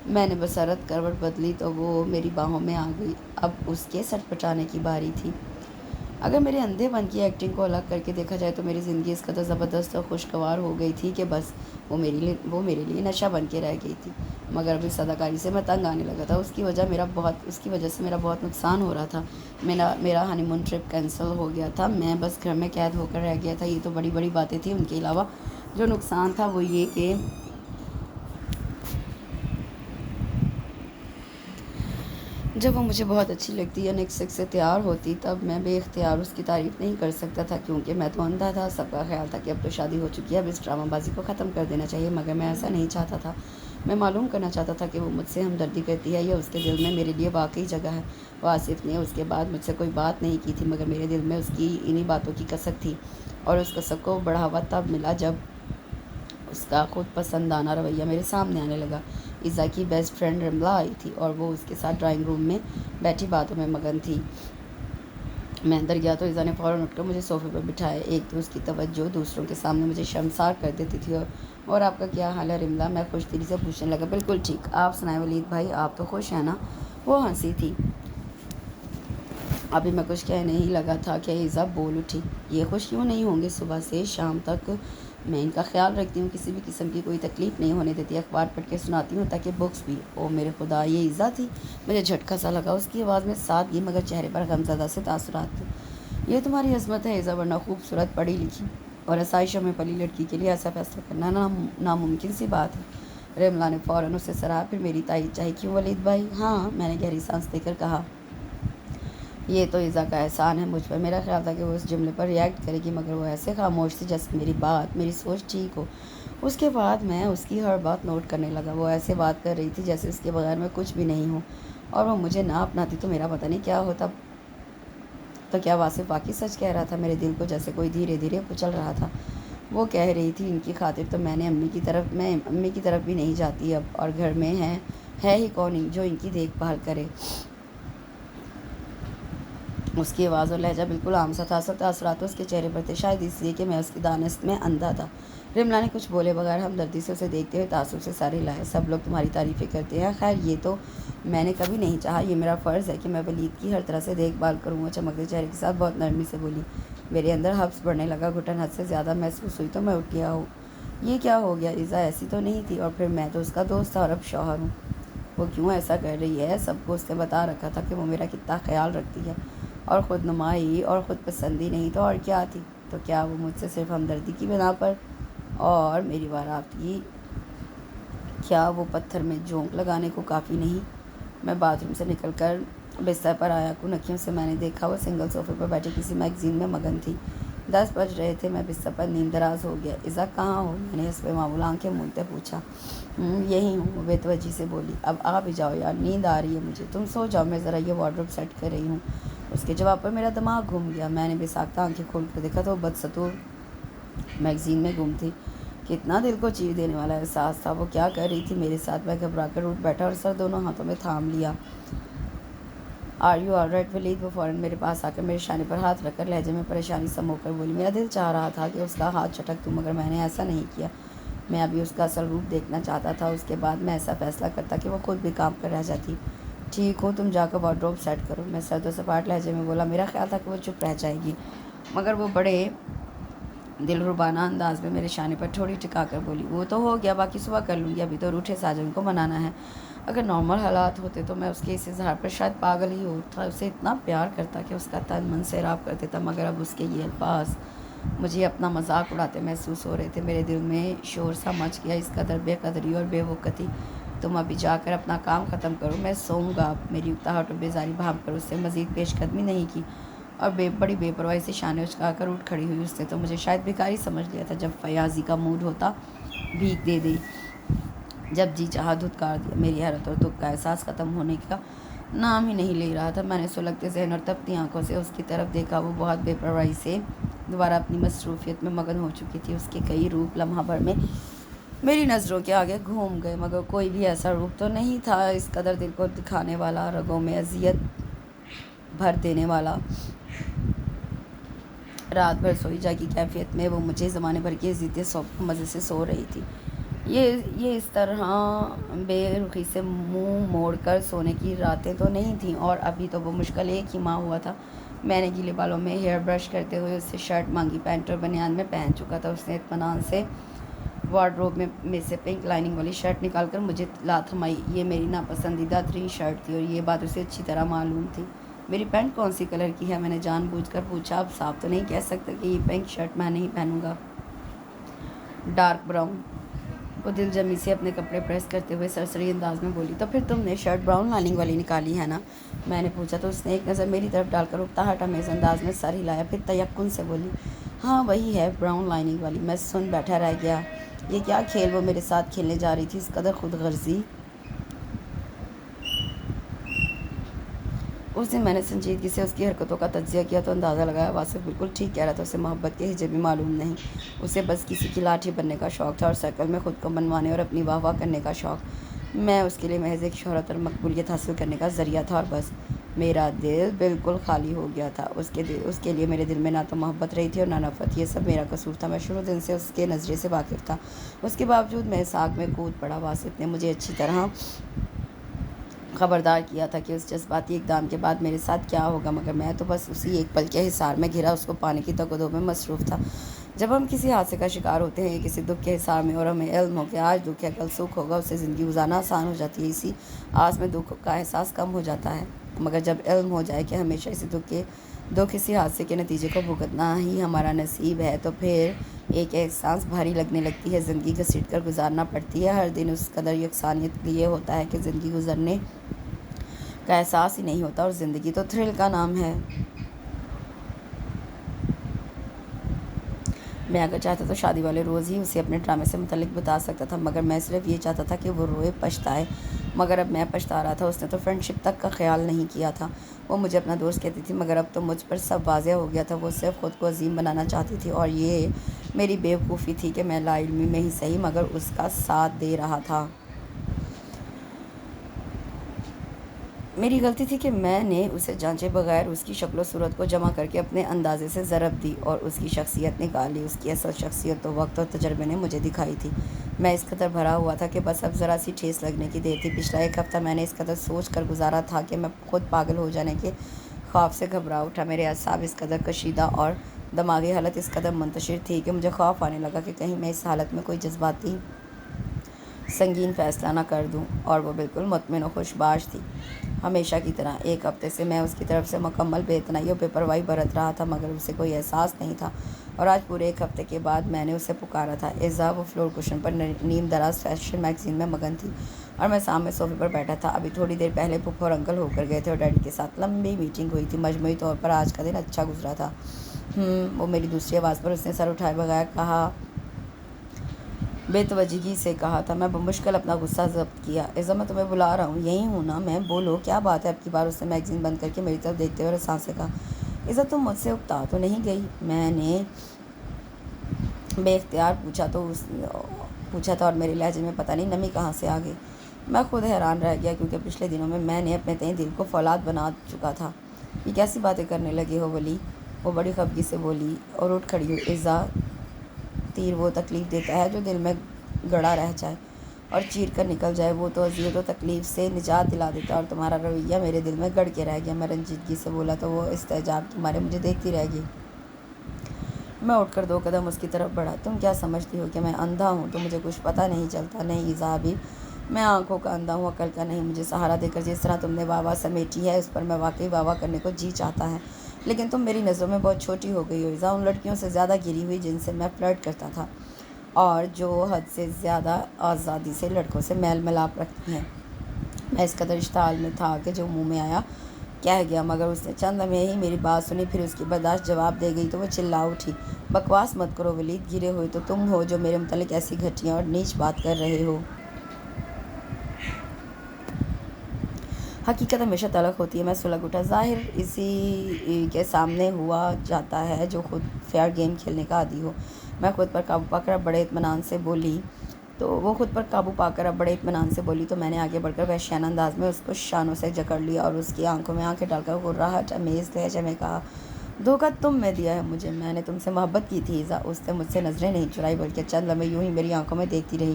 میں نے بصارت کروٹ بدلی تو وہ میری باہوں میں آ گئی۔ اب اس کے سٹ پٹانے کی باری تھی۔ اگر میرے اندھے پن کی ایکٹنگ کو الگ کر کے دیکھا جائے تو میری زندگی اس قدر زبردست اور خوشگوار ہو گئی تھی کہ بس وہ میرے لیے نشہ بن کے رہ گئی تھی۔ مگر اب اس اداکاری سے میں تنگ آنے لگا تھا۔ اس کی وجہ سے میرا بہت نقصان ہو رہا تھا۔ میرا ہانی مون ٹرپ کینسل ہو گیا تھا۔ میں بس گھر میں قید ہو کر رہ گیا تھا۔ یہ تو بڑی بڑی باتیں تھیں۔ ان کے علاوہ جو نقصان تھا وہ یہ کہ جب وہ مجھے بہت اچھی لگتی یا نیکسٹ سے تیار ہوتی تب میں بے اختیار اس کی تعریف نہیں کر سکتا تھا، کیونکہ میں تو اندھا تھا۔ سب کا خیال تھا کہ اب تو شادی ہو چکی ہے، اب اس ڈرامہ بازی کو ختم کر دینا چاہیے، مگر میں ایسا نہیں چاہتا تھا۔ میں معلوم کرنا چاہتا تھا کہ وہ مجھ سے ہمدردی کرتی ہے یا اس کے دل میں میرے لیے واقعی جگہ ہے۔ وہ آصف نے اس کے بعد مجھ سے کوئی بات نہیں کی تھی، مگر میرے دل میں اس کی انہی باتوں کی کسک تھی، اور اس کسک کو بڑھاوا تب ملا جب اس کا خود پسندانہ رویہ میرے سامنے آنے لگا۔ عزا کی بیسٹ فرینڈ رملا آئی تھی اور وہ اس کے ساتھ ڈرائنگ روم میں بیٹھی باتوں میں مگن تھی۔ میں اندر گیا تو عزا نے فوراً اٹھ کر مجھے صوفے پر بٹھایا۔ ایک تو اس کی توجہ دوسروں کے سامنے مجھے شرمسار کر دیتی تھی۔ اور آپ کا کیا حال ہے رملا؟ میں خوش دلی سے پوچھنے لگا۔ بالکل ٹھیک، آپ سنائیں ولید بھائی، آپ تو خوش ہیں نا؟ وہ ہنسی تھی۔ ابھی میں کچھ کہنے ہی لگا تھا کہ عزا بول اٹھی۔ یہ خوش کیوں نہیں ہوں گے؟ صبح سے شام تک میں ان کا خیال رکھتی ہوں، کسی بھی قسم کی کوئی تکلیف نہیں ہونے دیتی، اخبار پڑھ کے سناتی ہوں تاکہ بکس بھی۔ او میرے خدا، یہ عزا تھی؟ مجھے جھٹکا سا لگا۔ اس کی آواز میں سادگی مگر چہرے پر غمزدہ سے تاثرات تھے۔ یہ تمہاری عظمت ہے عزا، ورنہ خوبصورت پڑھی لکھی اور آسائشوں میں پلی لڑکی کے لیے ایسا فیصلہ کرنا ناممکن سی بات ہے۔ رملا نے فوراً اسے سراہا، پھر میری تائید چاہی۔ کیوں ولید بھائی؟ ہاں، میں نے گہری سانس لے کر کہا۔ یہ تو ایزا کا احسان ہے مجھ پر۔ میرا خیال تھا کہ وہ اس جملے پر ریئیکٹ کرے گی، مگر وہ ایسے خاموش تھی جیسے میری سوچ ٹھیک ہو۔ اس کے بعد میں اس کی ہر بات نوٹ کرنے لگا۔ وہ ایسے بات کر رہی تھی جیسے اس کے بغیر میں کچھ بھی نہیں ہوں، اور وہ مجھے نہ اپناتی تو میرا پتہ نہیں کیا ہوتا۔ تو کیا واصف واقعی سچ کہہ رہا تھا؟ میرے دل کو جیسے کوئی دھیرے دھیرے کچل رہا تھا۔ وہ کہہ رہی تھی ان کی خاطر تو میں امی کی طرف بھی نہیں جاتی اب، اور گھر میں ہے ہی کون جو ان کی دیکھ بھال کرے۔ اس کی آواز اور لہجہ بالکل عام سا تھا، سب تاثرات اس کے چہرے پر تھے، شاید اس لیے کہ میں اس کی دانست میں اندھا تھا۔ رملا نے کچھ بولے بغیر ہمدردی سے اسے دیکھتے ہوئے تعصب سے ساری لائے۔ سب لوگ تمہاری تعریفیں کرتے ہیں، خیر یہ تو میں نے کبھی نہیں چاہا، یہ میرا فرض ہے کہ میں ولید کی ہر طرح سے دیکھ بھال کروں۔ وہ چمکتے چہرے کے ساتھ بہت نرمی سے بولی۔ میرے اندر حبس بڑھنے لگا، گھٹن حد سے زیادہ محسوس ہوئی تو میں اٹھ گیا ہوں۔ یہ کیا ہو گیا؟ ایزا ایسی تو نہیں تھی، اور پھر میں تو اس کا دوست تھا اور اب شوہر ہوں۔ وہ کیوں ایسا کر رہی ہے؟ سب کو اس نے بتا رکھا تھا کہ وہ میرا کتنا خیال رکھتی ہے، اور خود نمائی اور خود پسندی نہیں تو اور کیا تھی؟ تو کیا وہ مجھ سے صرف ہمدردی کی بنا پر اور میری باراتی؟ کیا وہ پتھر میں جھونک لگانے کو کافی نہیں؟ میں باتھ روم سے نکل کر بستر پر آیا، کن اکھیوں سے میں نے دیکھا وہ سنگل صوفے پر بیٹھی کسی میگزین میں مگن تھی۔ 10 بج رہے تھے، میں بستر پر نیم دراز ہو گیا۔ ایزا کہاں ہو؟ میں نے حسب معمول آنکھیں مولتے پوچھا۔ یہی ہوں، وہ بے توجہی سے بولی۔ اب آ بھی جاؤ یار، نیند آ رہی ہے مجھے، تم سو جاؤ، میں ذرا یہ وارڈروب سیٹ کر رہی ہوں۔ اس کے جواب پر میرا دماغ گھوم گیا۔ میں نے بے ساختہ آنکھیں کھول کر دیکھا تو وہ بدستور میگزین میں گم تھی۔ کتنا دل کو چیر دینے والا احساس تھا۔ وہ کیا کر رہی تھی میرے ساتھ؟ میں گھبرا کر اٹھ بیٹھا اور سر دونوں ہاتھوں میں تھام لیا۔ آر یو آل رائٹ ولید؟ وہ فوراً میرے پاس آ کر میرے شانے پر ہاتھ رکھ کر لہجے میں پریشانی سمو کر بولی۔ میرا دل چاہ رہا تھا کہ اس کا ہاتھ چٹک دوں، مگر میں نے ایسا نہیں کیا۔ میں ابھی اس کا اصل روپ دیکھنا چاہتا تھا، اس کے بعد میں ایسا فیصلہ کرتا کہ وہ خود بھی کام کر رہ جاتی۔ ٹھیک ہو، تم جا کر وارڈروب سیٹ کرو، میں سرد و سپاٹ لہجے میں بولا۔ میرا خیال تھا کہ وہ چپ رہ جائے گی، مگر وہ بڑے دلربانہ انداز میں میرے شانے پر تھوڑی ٹکا کر بولی۔ وہ تو ہو گیا، باقی صبح کر لوں گی، ابھی تو روٹھے ساجن کو منانا ہے۔ اگر نارمل حالات ہوتے تو میں اس کے اس اظہار پر شاید پاگل ہی ہوتا، اسے اتنا پیار کرتا کہ اس کا تن من سیراب کر دیتا، مگر اب اس کے یہ الفاظ مجھے اپنا مذاق اڑاتے محسوس ہو رہے تھے۔ میرے دل میں شور سا مچ گیا، اس قدر بے قدری اور بے وقتی۔ تم ابھی جا کر اپنا کام ختم کرو، میں سوؤں گا اب۔ میری اکتاہٹ اور بیزاری بھانپ کر اس سے مزید پیش قدمی نہیں کی، اور بڑی بے پرواہی سے شانے اچکا کر اٹھ کھڑی ہوئی۔ اس نے تو مجھے شاید بھکاری سمجھ لیا تھا، جب فیاضی کا موڈ ہوتا بھیک دے دی، جب جی چاہا دھتکار دیا۔ میری حیرت اور دکھ کا احساس ختم ہونے کا نام ہی نہیں لے رہا تھا۔ میں نے سلگتے ذہن اور تپتی آنکھوں سے اس کی طرف دیکھا۔ وہ بہت بے پرواہی سے دوبارہ اپنی مصروفیت میں مگن ہو چکی تھی۔ اس کے کئی روپ لمحہ بھر میں میری نظروں کے آگے گھوم گئے، مگر کوئی بھی ایسا روپ تو نہیں تھا اس قدر دل کو دکھانے والا، رگوں میں اذیت بھر دینے والا۔ رات بھر سوئی جاگی کیفیت میں وہ مجھے زمانے بھر کی اذیتیں سونپ مزے سے سو رہی تھی۔ یہ اس طرح بے رخی سے منہ موڑ کر سونے کی راتیں تو نہیں تھیں، اور ابھی تو وہ مشکل 1 ہی ماہ ہوا تھا۔ میں نے گیلے بالوں میں ہیئر برش کرتے ہوئے اس سے شرٹ مانگی، پینٹ اور بنیان میں پہن چکا تھا۔ اس نے اطمینان سے وارڈروب میں سے پنک لائننگ والی شرٹ نکال کر مجھے لا تھمائی۔ یہ میری ناپسندیدہ ترین شرٹ تھی، اور یہ بات اسے اچھی طرح معلوم تھی۔ میری پینٹ کون سی کلر کی ہے؟ میں نے جان بوجھ کر پوچھا۔ اب صاف تو نہیں کہہ سکتا کہ یہ پنک شرٹ میں نہیں پہنوں گا، ڈارک براؤن۔ وہ دل جمی سے اپنے کپڑے پریس کرتے ہوئے سرسری انداز میں بولی۔ تو پھر تم نے شرٹ براؤن لائننگ والی نکالی ہے نا؟ میں نے پوچھا تو اس نے ایک نظر میری طرف ڈال کر اکتاہٹ آمیز انداز میں سر ہلایا، پھر تیقن سے بولی، ہاں وہی ہے، براؤن لائننگ والی۔ میں سن بیٹھا رہ گیا۔ یہ کیا کھیل وہ میرے ساتھ کھیلنے جا رہی تھی؟ اس قدر خود غرضی۔ اس دن میں نے سنجیدگی سے اس کی حرکتوں کا تجزیہ کیا تو اندازہ لگایا واصف بالکل ٹھیک کہہ رہا تھا۔ اسے محبت کے ہجے بھی معلوم نہیں، اسے بس کسی کی لاٹھی بننے کا شوق تھا، اور سرکل میں خود کو منوانے اور اپنی واہ واہ کرنے کا شوق۔ میں اس کے لیے محض ایک شہرت اور مقبولیت حاصل کرنے کا ذریعہ تھا، اور بس۔ میرا دل بالکل خالی ہو گیا تھا۔ اس کے لیے میرے دل میں نہ تو محبت رہی تھی اور نہ نفرت۔ یہ سب میرا قصور تھا۔ میں شروع دن سے اس کے نظریے سے واقف تھا، اس کے باوجود میں اس آگ میں کود پڑا۔ واصف نے مجھے اچھی طرح خبردار کیا تھا کہ اس جذباتی اقدام کے بعد میرے ساتھ کیا ہوگا، مگر میں تو بس اسی ایک پل کے حصار میں گھرا اس کو پانے کی تگ و دو میں مصروف تھا۔ جب ہم کسی حادثے کا شکار ہوتے ہیں، کسی دکھ کے حصار میں، اور ہمیں علم ہو کہ آج دکھ ہے کل سکھ ہوگا، اسے زندگی گزارنا آسان ہو جاتی ہے، اسی آس میں دکھ کا احساس کم ہو جاتا ہے۔ مگر جب علم ہو جائے کہ ہمیشہ اسی دکھ اسی حادثے کے نتیجے کو بھگتنا ہی ہمارا نصیب ہے، تو پھر ایک احساس بھاری لگنے لگتی ہے، زندگی گھسیٹ کر گزارنا پڑتی ہے۔ ہر دن اس قدر یکسانیت لیے ہوتا ہے کہ زندگی گزرنے کا احساس ہی نہیں ہوتا، اور زندگی تو تھرل کا نام ہے۔ میں اگر چاہتا تو شادی والے روز ہی اسے اپنے ڈرامے سے متعلق بتا سکتا تھا، مگر میں صرف یہ چاہتا تھا کہ وہ روئے، پچھتائے۔ مگر اب میں پچھتا رہا تھا۔ اس نے تو فرینڈشپ تک کا خیال نہیں کیا تھا۔ وہ مجھے اپنا دوست کہتی تھی، مگر اب تو مجھ پر سب واضح ہو گیا تھا۔ وہ صرف خود کو عظیم بنانا چاہتی تھی، اور یہ میری بے وقوفی تھی کہ میں لا علمی میں ہی صحیح مگر اس کا ساتھ دے رہا تھا۔ میری غلطی تھی کہ میں نے اسے جانچے بغیر اس کی شکل و صورت کو جمع کر کے اپنے اندازے سے ضرب دی اور اس کی شخصیت نکالی۔ اس کی اصل شخصیت تو وقت اور تجربے نے مجھے دکھائی تھی۔ میں اس قدر بھرا ہوا تھا کہ بس اب ذرا سی ٹھیس لگنے کی دیر تھی۔ پچھلا ایک ہفتہ میں نے اس قدر سوچ کر گزارا تھا کہ میں خود پاگل ہو جانے کے خوف سے گھبرا اٹھا۔ میرے اعصاب اس قدر کشیدہ اور دماغی حالت اس قدر منتشر تھی کہ مجھے خوف آنے لگا کہ کہیں میں اس حالت میں کوئی جذباتی سنگین فیصلہ نہ کر دوں۔ اور وہ بالکل مطمئن و خوش باش تھی، ہمیشہ کی طرح۔ ایک ہفتے سے میں اس کی طرف سے مکمل بے اعتنائی اور بے پرواہی برت رہا تھا، مگر اسے کوئی احساس نہیں تھا۔ اور آج پورے ایک ہفتے کے بعد میں نے اسے پکارا تھا۔ ایزا وہ فلور کشن پر نیم دراز فیشن میگزین میں مگن تھی، اور میں سامنے صوفے پر بیٹھا تھا۔ ابھی تھوڑی دیر پہلے پھپھو اور انکل ہو کر گئے تھے اور ڈیڈی کے ساتھ لمبی میٹنگ ہوئی تھی۔ مجموعی طور پر آج کا دن اچھا گزرا تھا۔ وہ میری دوسری آواز پر اس نے سر اٹھائے بغیر کہا، بے توجہی سے کہا تھا۔ میں بمشکل اپنا غصہ ضبط کیا۔ ایزا میں تمہیں بلا رہا ہوں، یہیں ہوں نا میں؟ بولو کیا بات ہے؟ اب کی بار اس نے میگزین بند کر کے میری طرف دیکھتے ہوئے رساں سے کہا، ایزا تم مجھ سے اکتا تو نہیں گئی؟ میں نے بے اختیار پوچھا تھا اور میرے لہجے میں پتہ نہیں نمی کہاں سے آ گئی۔ میں خود حیران رہ گیا، کیونکہ پچھلے دنوں میں نے اپنے تئیں دل کو فولاد بنا چکا تھا۔ یہ کیسی باتیں کرنے لگے ہو ولی؟ وہ بڑی خفگی سے بولی اور اٹھ کھڑی ہوئی۔ ایزا تیر وہ تکلیف دیتا ہے جو دل میں گڑا رہ جائے اور چیر کر نکل جائے، وہ تو اذیت و تکلیف سے نجات دلا دیتا ہے، اور تمہارا رویہ میرے دل میں گڑ کے رہ گیا۔ میں رنجیدگی سے بولا تو وہ استعجاب کے مارے مجھے دیکھتی رہ گئی۔ میں اٹھ کر 2 قدم اس کی طرف بڑھا۔ تم کیا سمجھتی ہو کہ میں اندھا ہوں تو مجھے کچھ پتہ نہیں چلتا؟ نہیں ایزا حبیب، میں آنکھوں کا اندھا ہوں، عقل کا نہیں۔ مجھے سہارا دے کر جس طرح تم نے واہ واہ سمیٹی ہے، اس پر میں واقعی واہ واہ کرنے کو جی چاہتا ہے، لیکن تم میری نظروں میں بہت چھوٹی ہو گئی ہو ایزا، ان لڑکیوں سے زیادہ گری ہوئی جن سے میں فلرٹ کرتا تھا اور جو حد سے زیادہ آزادی سے لڑکوں سے میل ملاپ رکھتی ہیں۔ میں اس قدر اشتعال میں تھا کہ جو منہ میں آیا کہہ گیا، مگر اس نے چند لمحے ہی میری بات سنی، پھر اس کی برداشت جواب دے گئی تو وہ چلا اٹھی، بکواس مت کرو ولید، گرے ہوئے تو تم ہو جو میرے متعلق ایسی گھٹیا اور نیچ بات کر رہے ہو۔ حقیقت ہمیشہ تلخ ہوتی ہے۔ میں سلگ اٹھا، ظاہر اسی کے سامنے ہوا جاتا ہے جو خود فیئر گیم کھیلنے کا عادی ہو۔ میں خود پر قابو پا کر اب بڑے اطمینان سے بولی تو میں نے آگے بڑھ کر وحشیانہ انداز میں اس کو شانوں سے جکڑ لیا اور اس کی آنکھوں میں آنکھیں ڈال کر غراہٹ امیز لہجے میں کہا، دھوکہ تم نے دیا ہے مجھے، میں نے تم سے محبت کی تھی ایزا۔ اس نے مجھ سے نظریں نہیں چرائی بلکہ چند لمحے یوں ہی میری آنکھوں میں دیکھتی رہی۔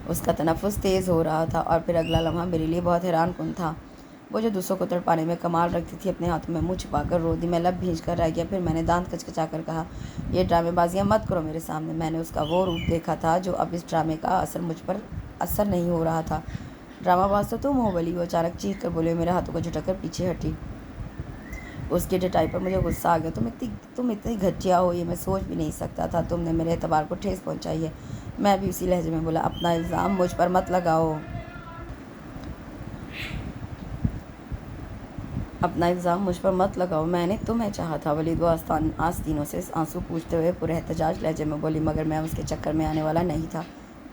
اس کا تنفس تیز ہو رہا تھا اور پھر اگلا لمحہ میرے لیے بہت حیران کن تھا۔ وہ جو دوسروں کو تڑپانے میں کمال رکھتی تھی، اپنے ہاتھوں میں منہ چھپا کر رو دی۔ میں لب بھیج کر رہ گیا، پھر میں نے دانت کچکچا کر کہا، یہ ڈرامے بازیاں مت کرو میرے سامنے۔ میں نے اس کا وہ روپ دیکھا تھا جو اب اس ڈرامے کا اثر مجھ پر اثر نہیں ہو رہا تھا۔ ڈرامہ باز تو تم ہو ولی، وہ اچانک چیخ کر بولے، میرے ہاتھوں کو جھٹک کر پیچھے ہٹی۔ اس کی ڈٹائی پر مجھے غصہ آ گیا۔ تم اتنی گھٹیا ہو یہ میں سوچ بھی نہیں سکتا تھا۔ تم نے میرے اعتبار کو ٹھیس پہنچائی ہے۔ میں بھی اسی لہجے میں بولا، اپنا الزام مجھ پر مت لگاؤ۔ میں نے تمہیں چاہا تھا ولید، وہ آستینوں سے آنسو پوچھتے ہوئے پورے احتجاج لہجے میں بولی، مگر میں اس کے چکر میں آنے والا نہیں تھا۔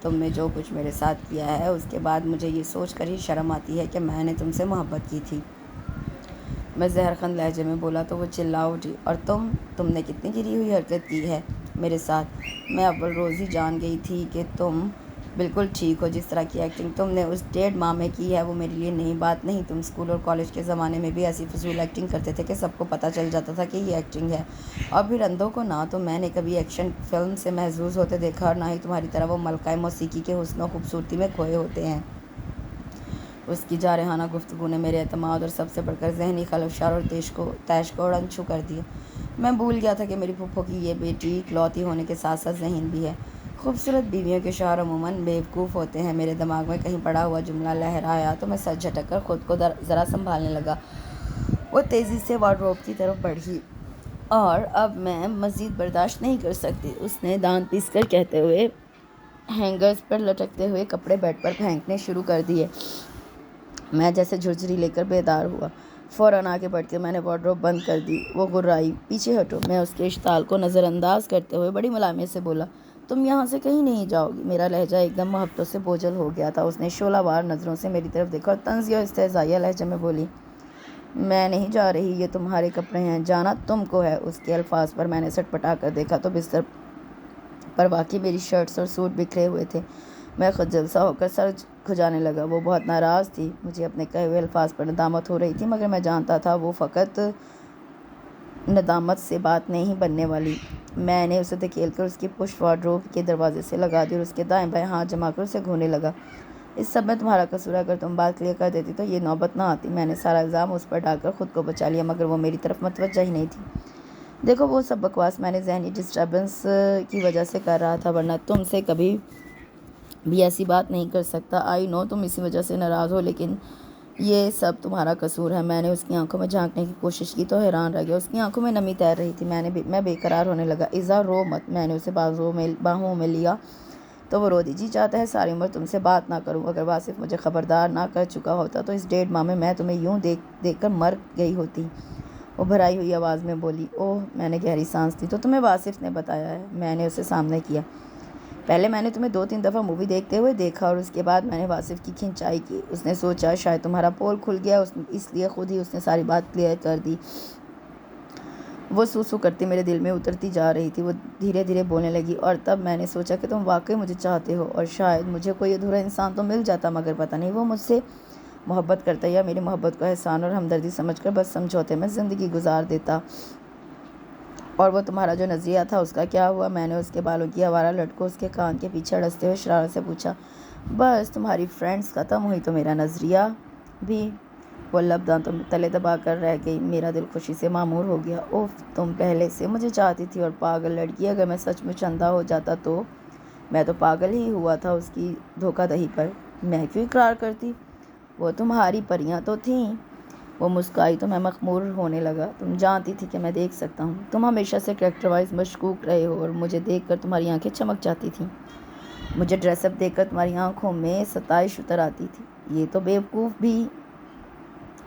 تم نے جو کچھ میرے ساتھ کیا ہے اس کے بعد مجھے یہ سوچ کر ہی شرم آتی ہے کہ میں نے تم سے محبت کی تھی۔ میں زہرخند لہجے میں بولا تو وہ چلا اٹھی، اور تم نے کتنی گری ہوئی حرکت کی ہے میرے ساتھ۔ میں اول روز ہی جان گئی تھی کہ تم بالکل ٹھیک ہو۔ جس طرح کی ایکٹنگ تم نے اس 1.5 ماہ میں کی ہے وہ میرے لیے نئی بات نہیں۔ تم اسکول اور کالج کے زمانے میں بھی ایسی فضول ایکٹنگ کرتے تھے کہ سب کو پتہ چل جاتا تھا کہ یہ ایکٹنگ ہے، اور پھر اندھوں کو نہ تو میں نے کبھی ایکشن فلم سے محظوظ ہوتے دیکھا اور نہ ہی تمہاری طرح وہ ملکہ موسیقی کے حسن و خوبصورتی میں کھوئے ہوتے ہیں۔ اس کی جارحانہ گفتگو نے میرے اعتماد اور سب سے بڑھ کر ذہنی خلفشار اور طیش کو اڑنچھو کر دیا۔ میں بھول گیا تھا کہ میری پھپھو کی یہ بیٹی اکلوتی ہونے کے ساتھ ساتھ ذہین بھی ہے۔ خوبصورت بیویوں کے شوہر عموماً بیوقوف ہوتے ہیں۔ میرے دماغ میں کہیں پڑا ہوا جملہ لہرایا تو میں سر جھٹک کر خود کو ذرا سنبھالنے لگا۔ وہ تیزی سے وارڈروب کی طرف بڑھی، اور اب میں مزید برداشت نہیں کر سکتی، اس نے دانت پیس کر کہتے ہوئے ہینگرز پر لٹکتے ہوئے کپڑے بیڈ پر پھینکنے شروع کر دیے۔ میں جیسے جھرجھری لے کر بیدار ہوا، فوراً آگے بڑھ کے میں نے وارڈروب بند کر دی۔ وہ گرائی، پیچھے ہٹو۔ میں اس کے اشتعال کو نظر انداز کرتے ہوئے بڑی ملامت سے بولا، تم یہاں سے کہیں نہیں جاؤ گی۔ میرا لہجہ ایک دم محبتوں سے بوجھل ہو گیا تھا۔ اس نے شعلہ وار نظروں سے میری طرف دیکھا اور طنزیہ اور استہزائیہ لہجے میں بولی، میں نہیں جا رہی، یہ تمہارے کپڑے ہیں، جانا تم کو ہے۔ اس کے الفاظ پر میں نے سٹ پٹا کر دیکھا تو بستر پر واقعی میری شرٹس اور سوٹ بکھرے ہوئے تھے۔ میں خجل سا ہو کر سر کھجانے لگا۔ وہ بہت ناراض تھی۔ مجھے اپنے کہے ہوئے الفاظ پر ندامت ہو رہی تھی، مگر میں جانتا تھا وہ فقط ندامت سے بات نہیں بننے والی۔ میں نے اسے دھکیل کر اس کی پشت وارڈروب کے دروازے سے لگا دی اور اس کے دائیں بائیں ہاتھ جما کر اسے گھونے لگا۔ اس سب میں تمہارا قصور ہے، اگر تم بات کلیئر کر دیتی تو یہ نوبت نہ آتی۔ میں نے سارا الزام اس پر ڈال کر خود کو بچا لیا، مگر وہ میری طرف متوجہ ہی نہیں تھی۔ دیکھو وہ سب بکواس میں نے ذہنی ڈسٹربنس کی وجہ سے کر رہا تھا، ورنہ تم سے کبھی بھی ایسی بات نہیں کر سکتا۔ آئی نو تم اسی وجہ سے ناراض ہو، لیکن یہ سب تمہارا قصور ہے۔ میں نے اس کی آنکھوں میں جھانکنے کی کوشش کی تو حیران رہ گیا۔ اس کی آنکھوں میں نمی تیر رہی تھی۔ میں بے قرار ہونے لگا۔ ایزا رو مت۔ میں نے اسے باہوں میں لیا تو وہ رو دی۔ جی چاہتا ہے ساری عمر تم سے بات نہ کروں۔ اگر واصف مجھے خبردار نہ کر چکا ہوتا تو اس 1.5 ماہ میں تمہیں یوں دیکھ کر مر گئی ہوتی۔ وہ بھرائی ہوئی آواز میں بولی۔ اوہ، میں نے گہری سانس لی۔ تو تمہیں واصف نے بتایا ہے؟ میں نے اسے سامنے کیا۔ پہلے میں نے تمہیں 2-3 دفعہ مووی دیکھتے ہوئے دیکھا اور اس کے بعد میں نے واصف کی کھنچائی کی۔ اس نے سوچا شاید تمہارا پول کھل گیا، اس لیے خود ہی اس نے ساری بات کلیئر کر دی۔ وہ سو کرتی میرے دل میں اترتی جا رہی تھی۔ وہ دھیرے دھیرے بولنے لگی، اور تب میں نے سوچا کہ تم واقعی مجھے چاہتے ہو، اور شاید مجھے کوئی ادھورا انسان تو مل جاتا، مگر پتہ نہیں وہ مجھ سے محبت کرتا یا میری محبت کو احسان اور ہمدردی سمجھ کر بس سمجھوتے میں زندگی گزار دیتا۔ اور وہ تمہارا جو نظریہ تھا اس کا کیا ہوا؟ میں نے اس کے بالوں کی آوارہ لٹ کو اس کے کان کے پیچھے اڑستے ہوئے شرارت سے پوچھا۔ بس تمہاری فرینڈز ختم ہوئی تو میرا نظریہ بھی۔ وہ لب دانتوں میں تلے دبا کر رہ گئی۔ میرا دل خوشی سے معمور ہو گیا۔ اوف، تم پہلے سے مجھے چاہتی تھی، اور پاگل لڑکی، اگر میں سچ مچ اندھا ہو جاتا تو؟ میں تو پاگل ہی ہوا تھا اس کی دھوکہ دہی پر۔ میں کیوں اقرار کرتی؟ وہ تمہاری پریاں تو تھیں۔ وہ مسکرائی تو میں مخمور ہونے لگا۔ تم جانتی تھی کہ میں دیکھ سکتا ہوں۔ تم ہمیشہ سے کریکٹر وائز مشکوک رہے ہو، اور مجھے دیکھ کر تمہاری آنکھیں چمک جاتی تھیں۔ مجھے ڈریس اپ دیکھ کر تمہاری آنکھوں میں ستائش اتر آتی تھی۔ یہ تو بیوقوف بھی۔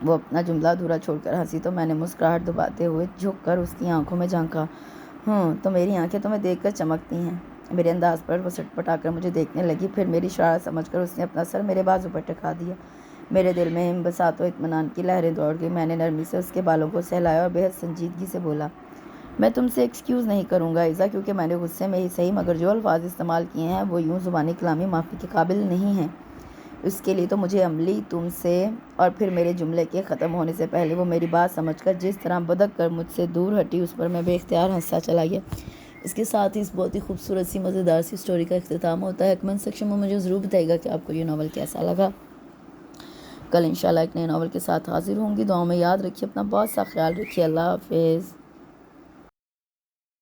وہ اپنا جملہ ادھورا چھوڑ کر ہنسی تو میں نے مسکراہٹ دباتے ہوئے جھک کر اس کی آنکھوں میں جھانکا۔ تو میری آنکھیں تمہیں دیکھ کر چمکتی ہیں۔ میرے انداز پر وہ سٹ پٹا کر مجھے دیکھنے لگی، پھر میری شرارت سمجھ کر اس نے اپنا سر میرے بازو پر ٹکا دیا۔ میرے دل میں انبساط و اطمینان کی لہریں دوڑ گئی۔ میں نے نرمی سے اس کے بالوں کو سہلایا اور بے حد سنجیدگی سے بولا، میں تم سے ایکسکیوز نہیں کروں گا ایزا، کیونکہ میں نے غصے میں ہی صحیح مگر جو الفاظ استعمال کیے ہیں وہ یوں زبانی کلامی معافی کے قابل نہیں ہیں۔ اس کے لیے تو مجھے عملی تم سے، اور پھر میرے جملے کے ختم ہونے سے پہلے وہ میری بات سمجھ کر جس طرح بدک کر مجھ سے دور ہٹی، اس پر میں بے اختیار ہنسا چلا گیا۔ اس کے ساتھ ہی اس بہت ہی خوبصورت سی مزیدار سی سٹوری کا اختتام ہوتا ہے۔ کمنٹ سیکشن میں مجھے ضرور بتائیے گا کہ آپ کو یہ ناول کیسا لگا۔ کل انشاءاللہ ایک نئے ناول کے ساتھ حاضر ہوں گی۔ دعاؤں میں یاد رکھیے، اپنا بہت سا خیال رکھیے۔ اللہ حافظ۔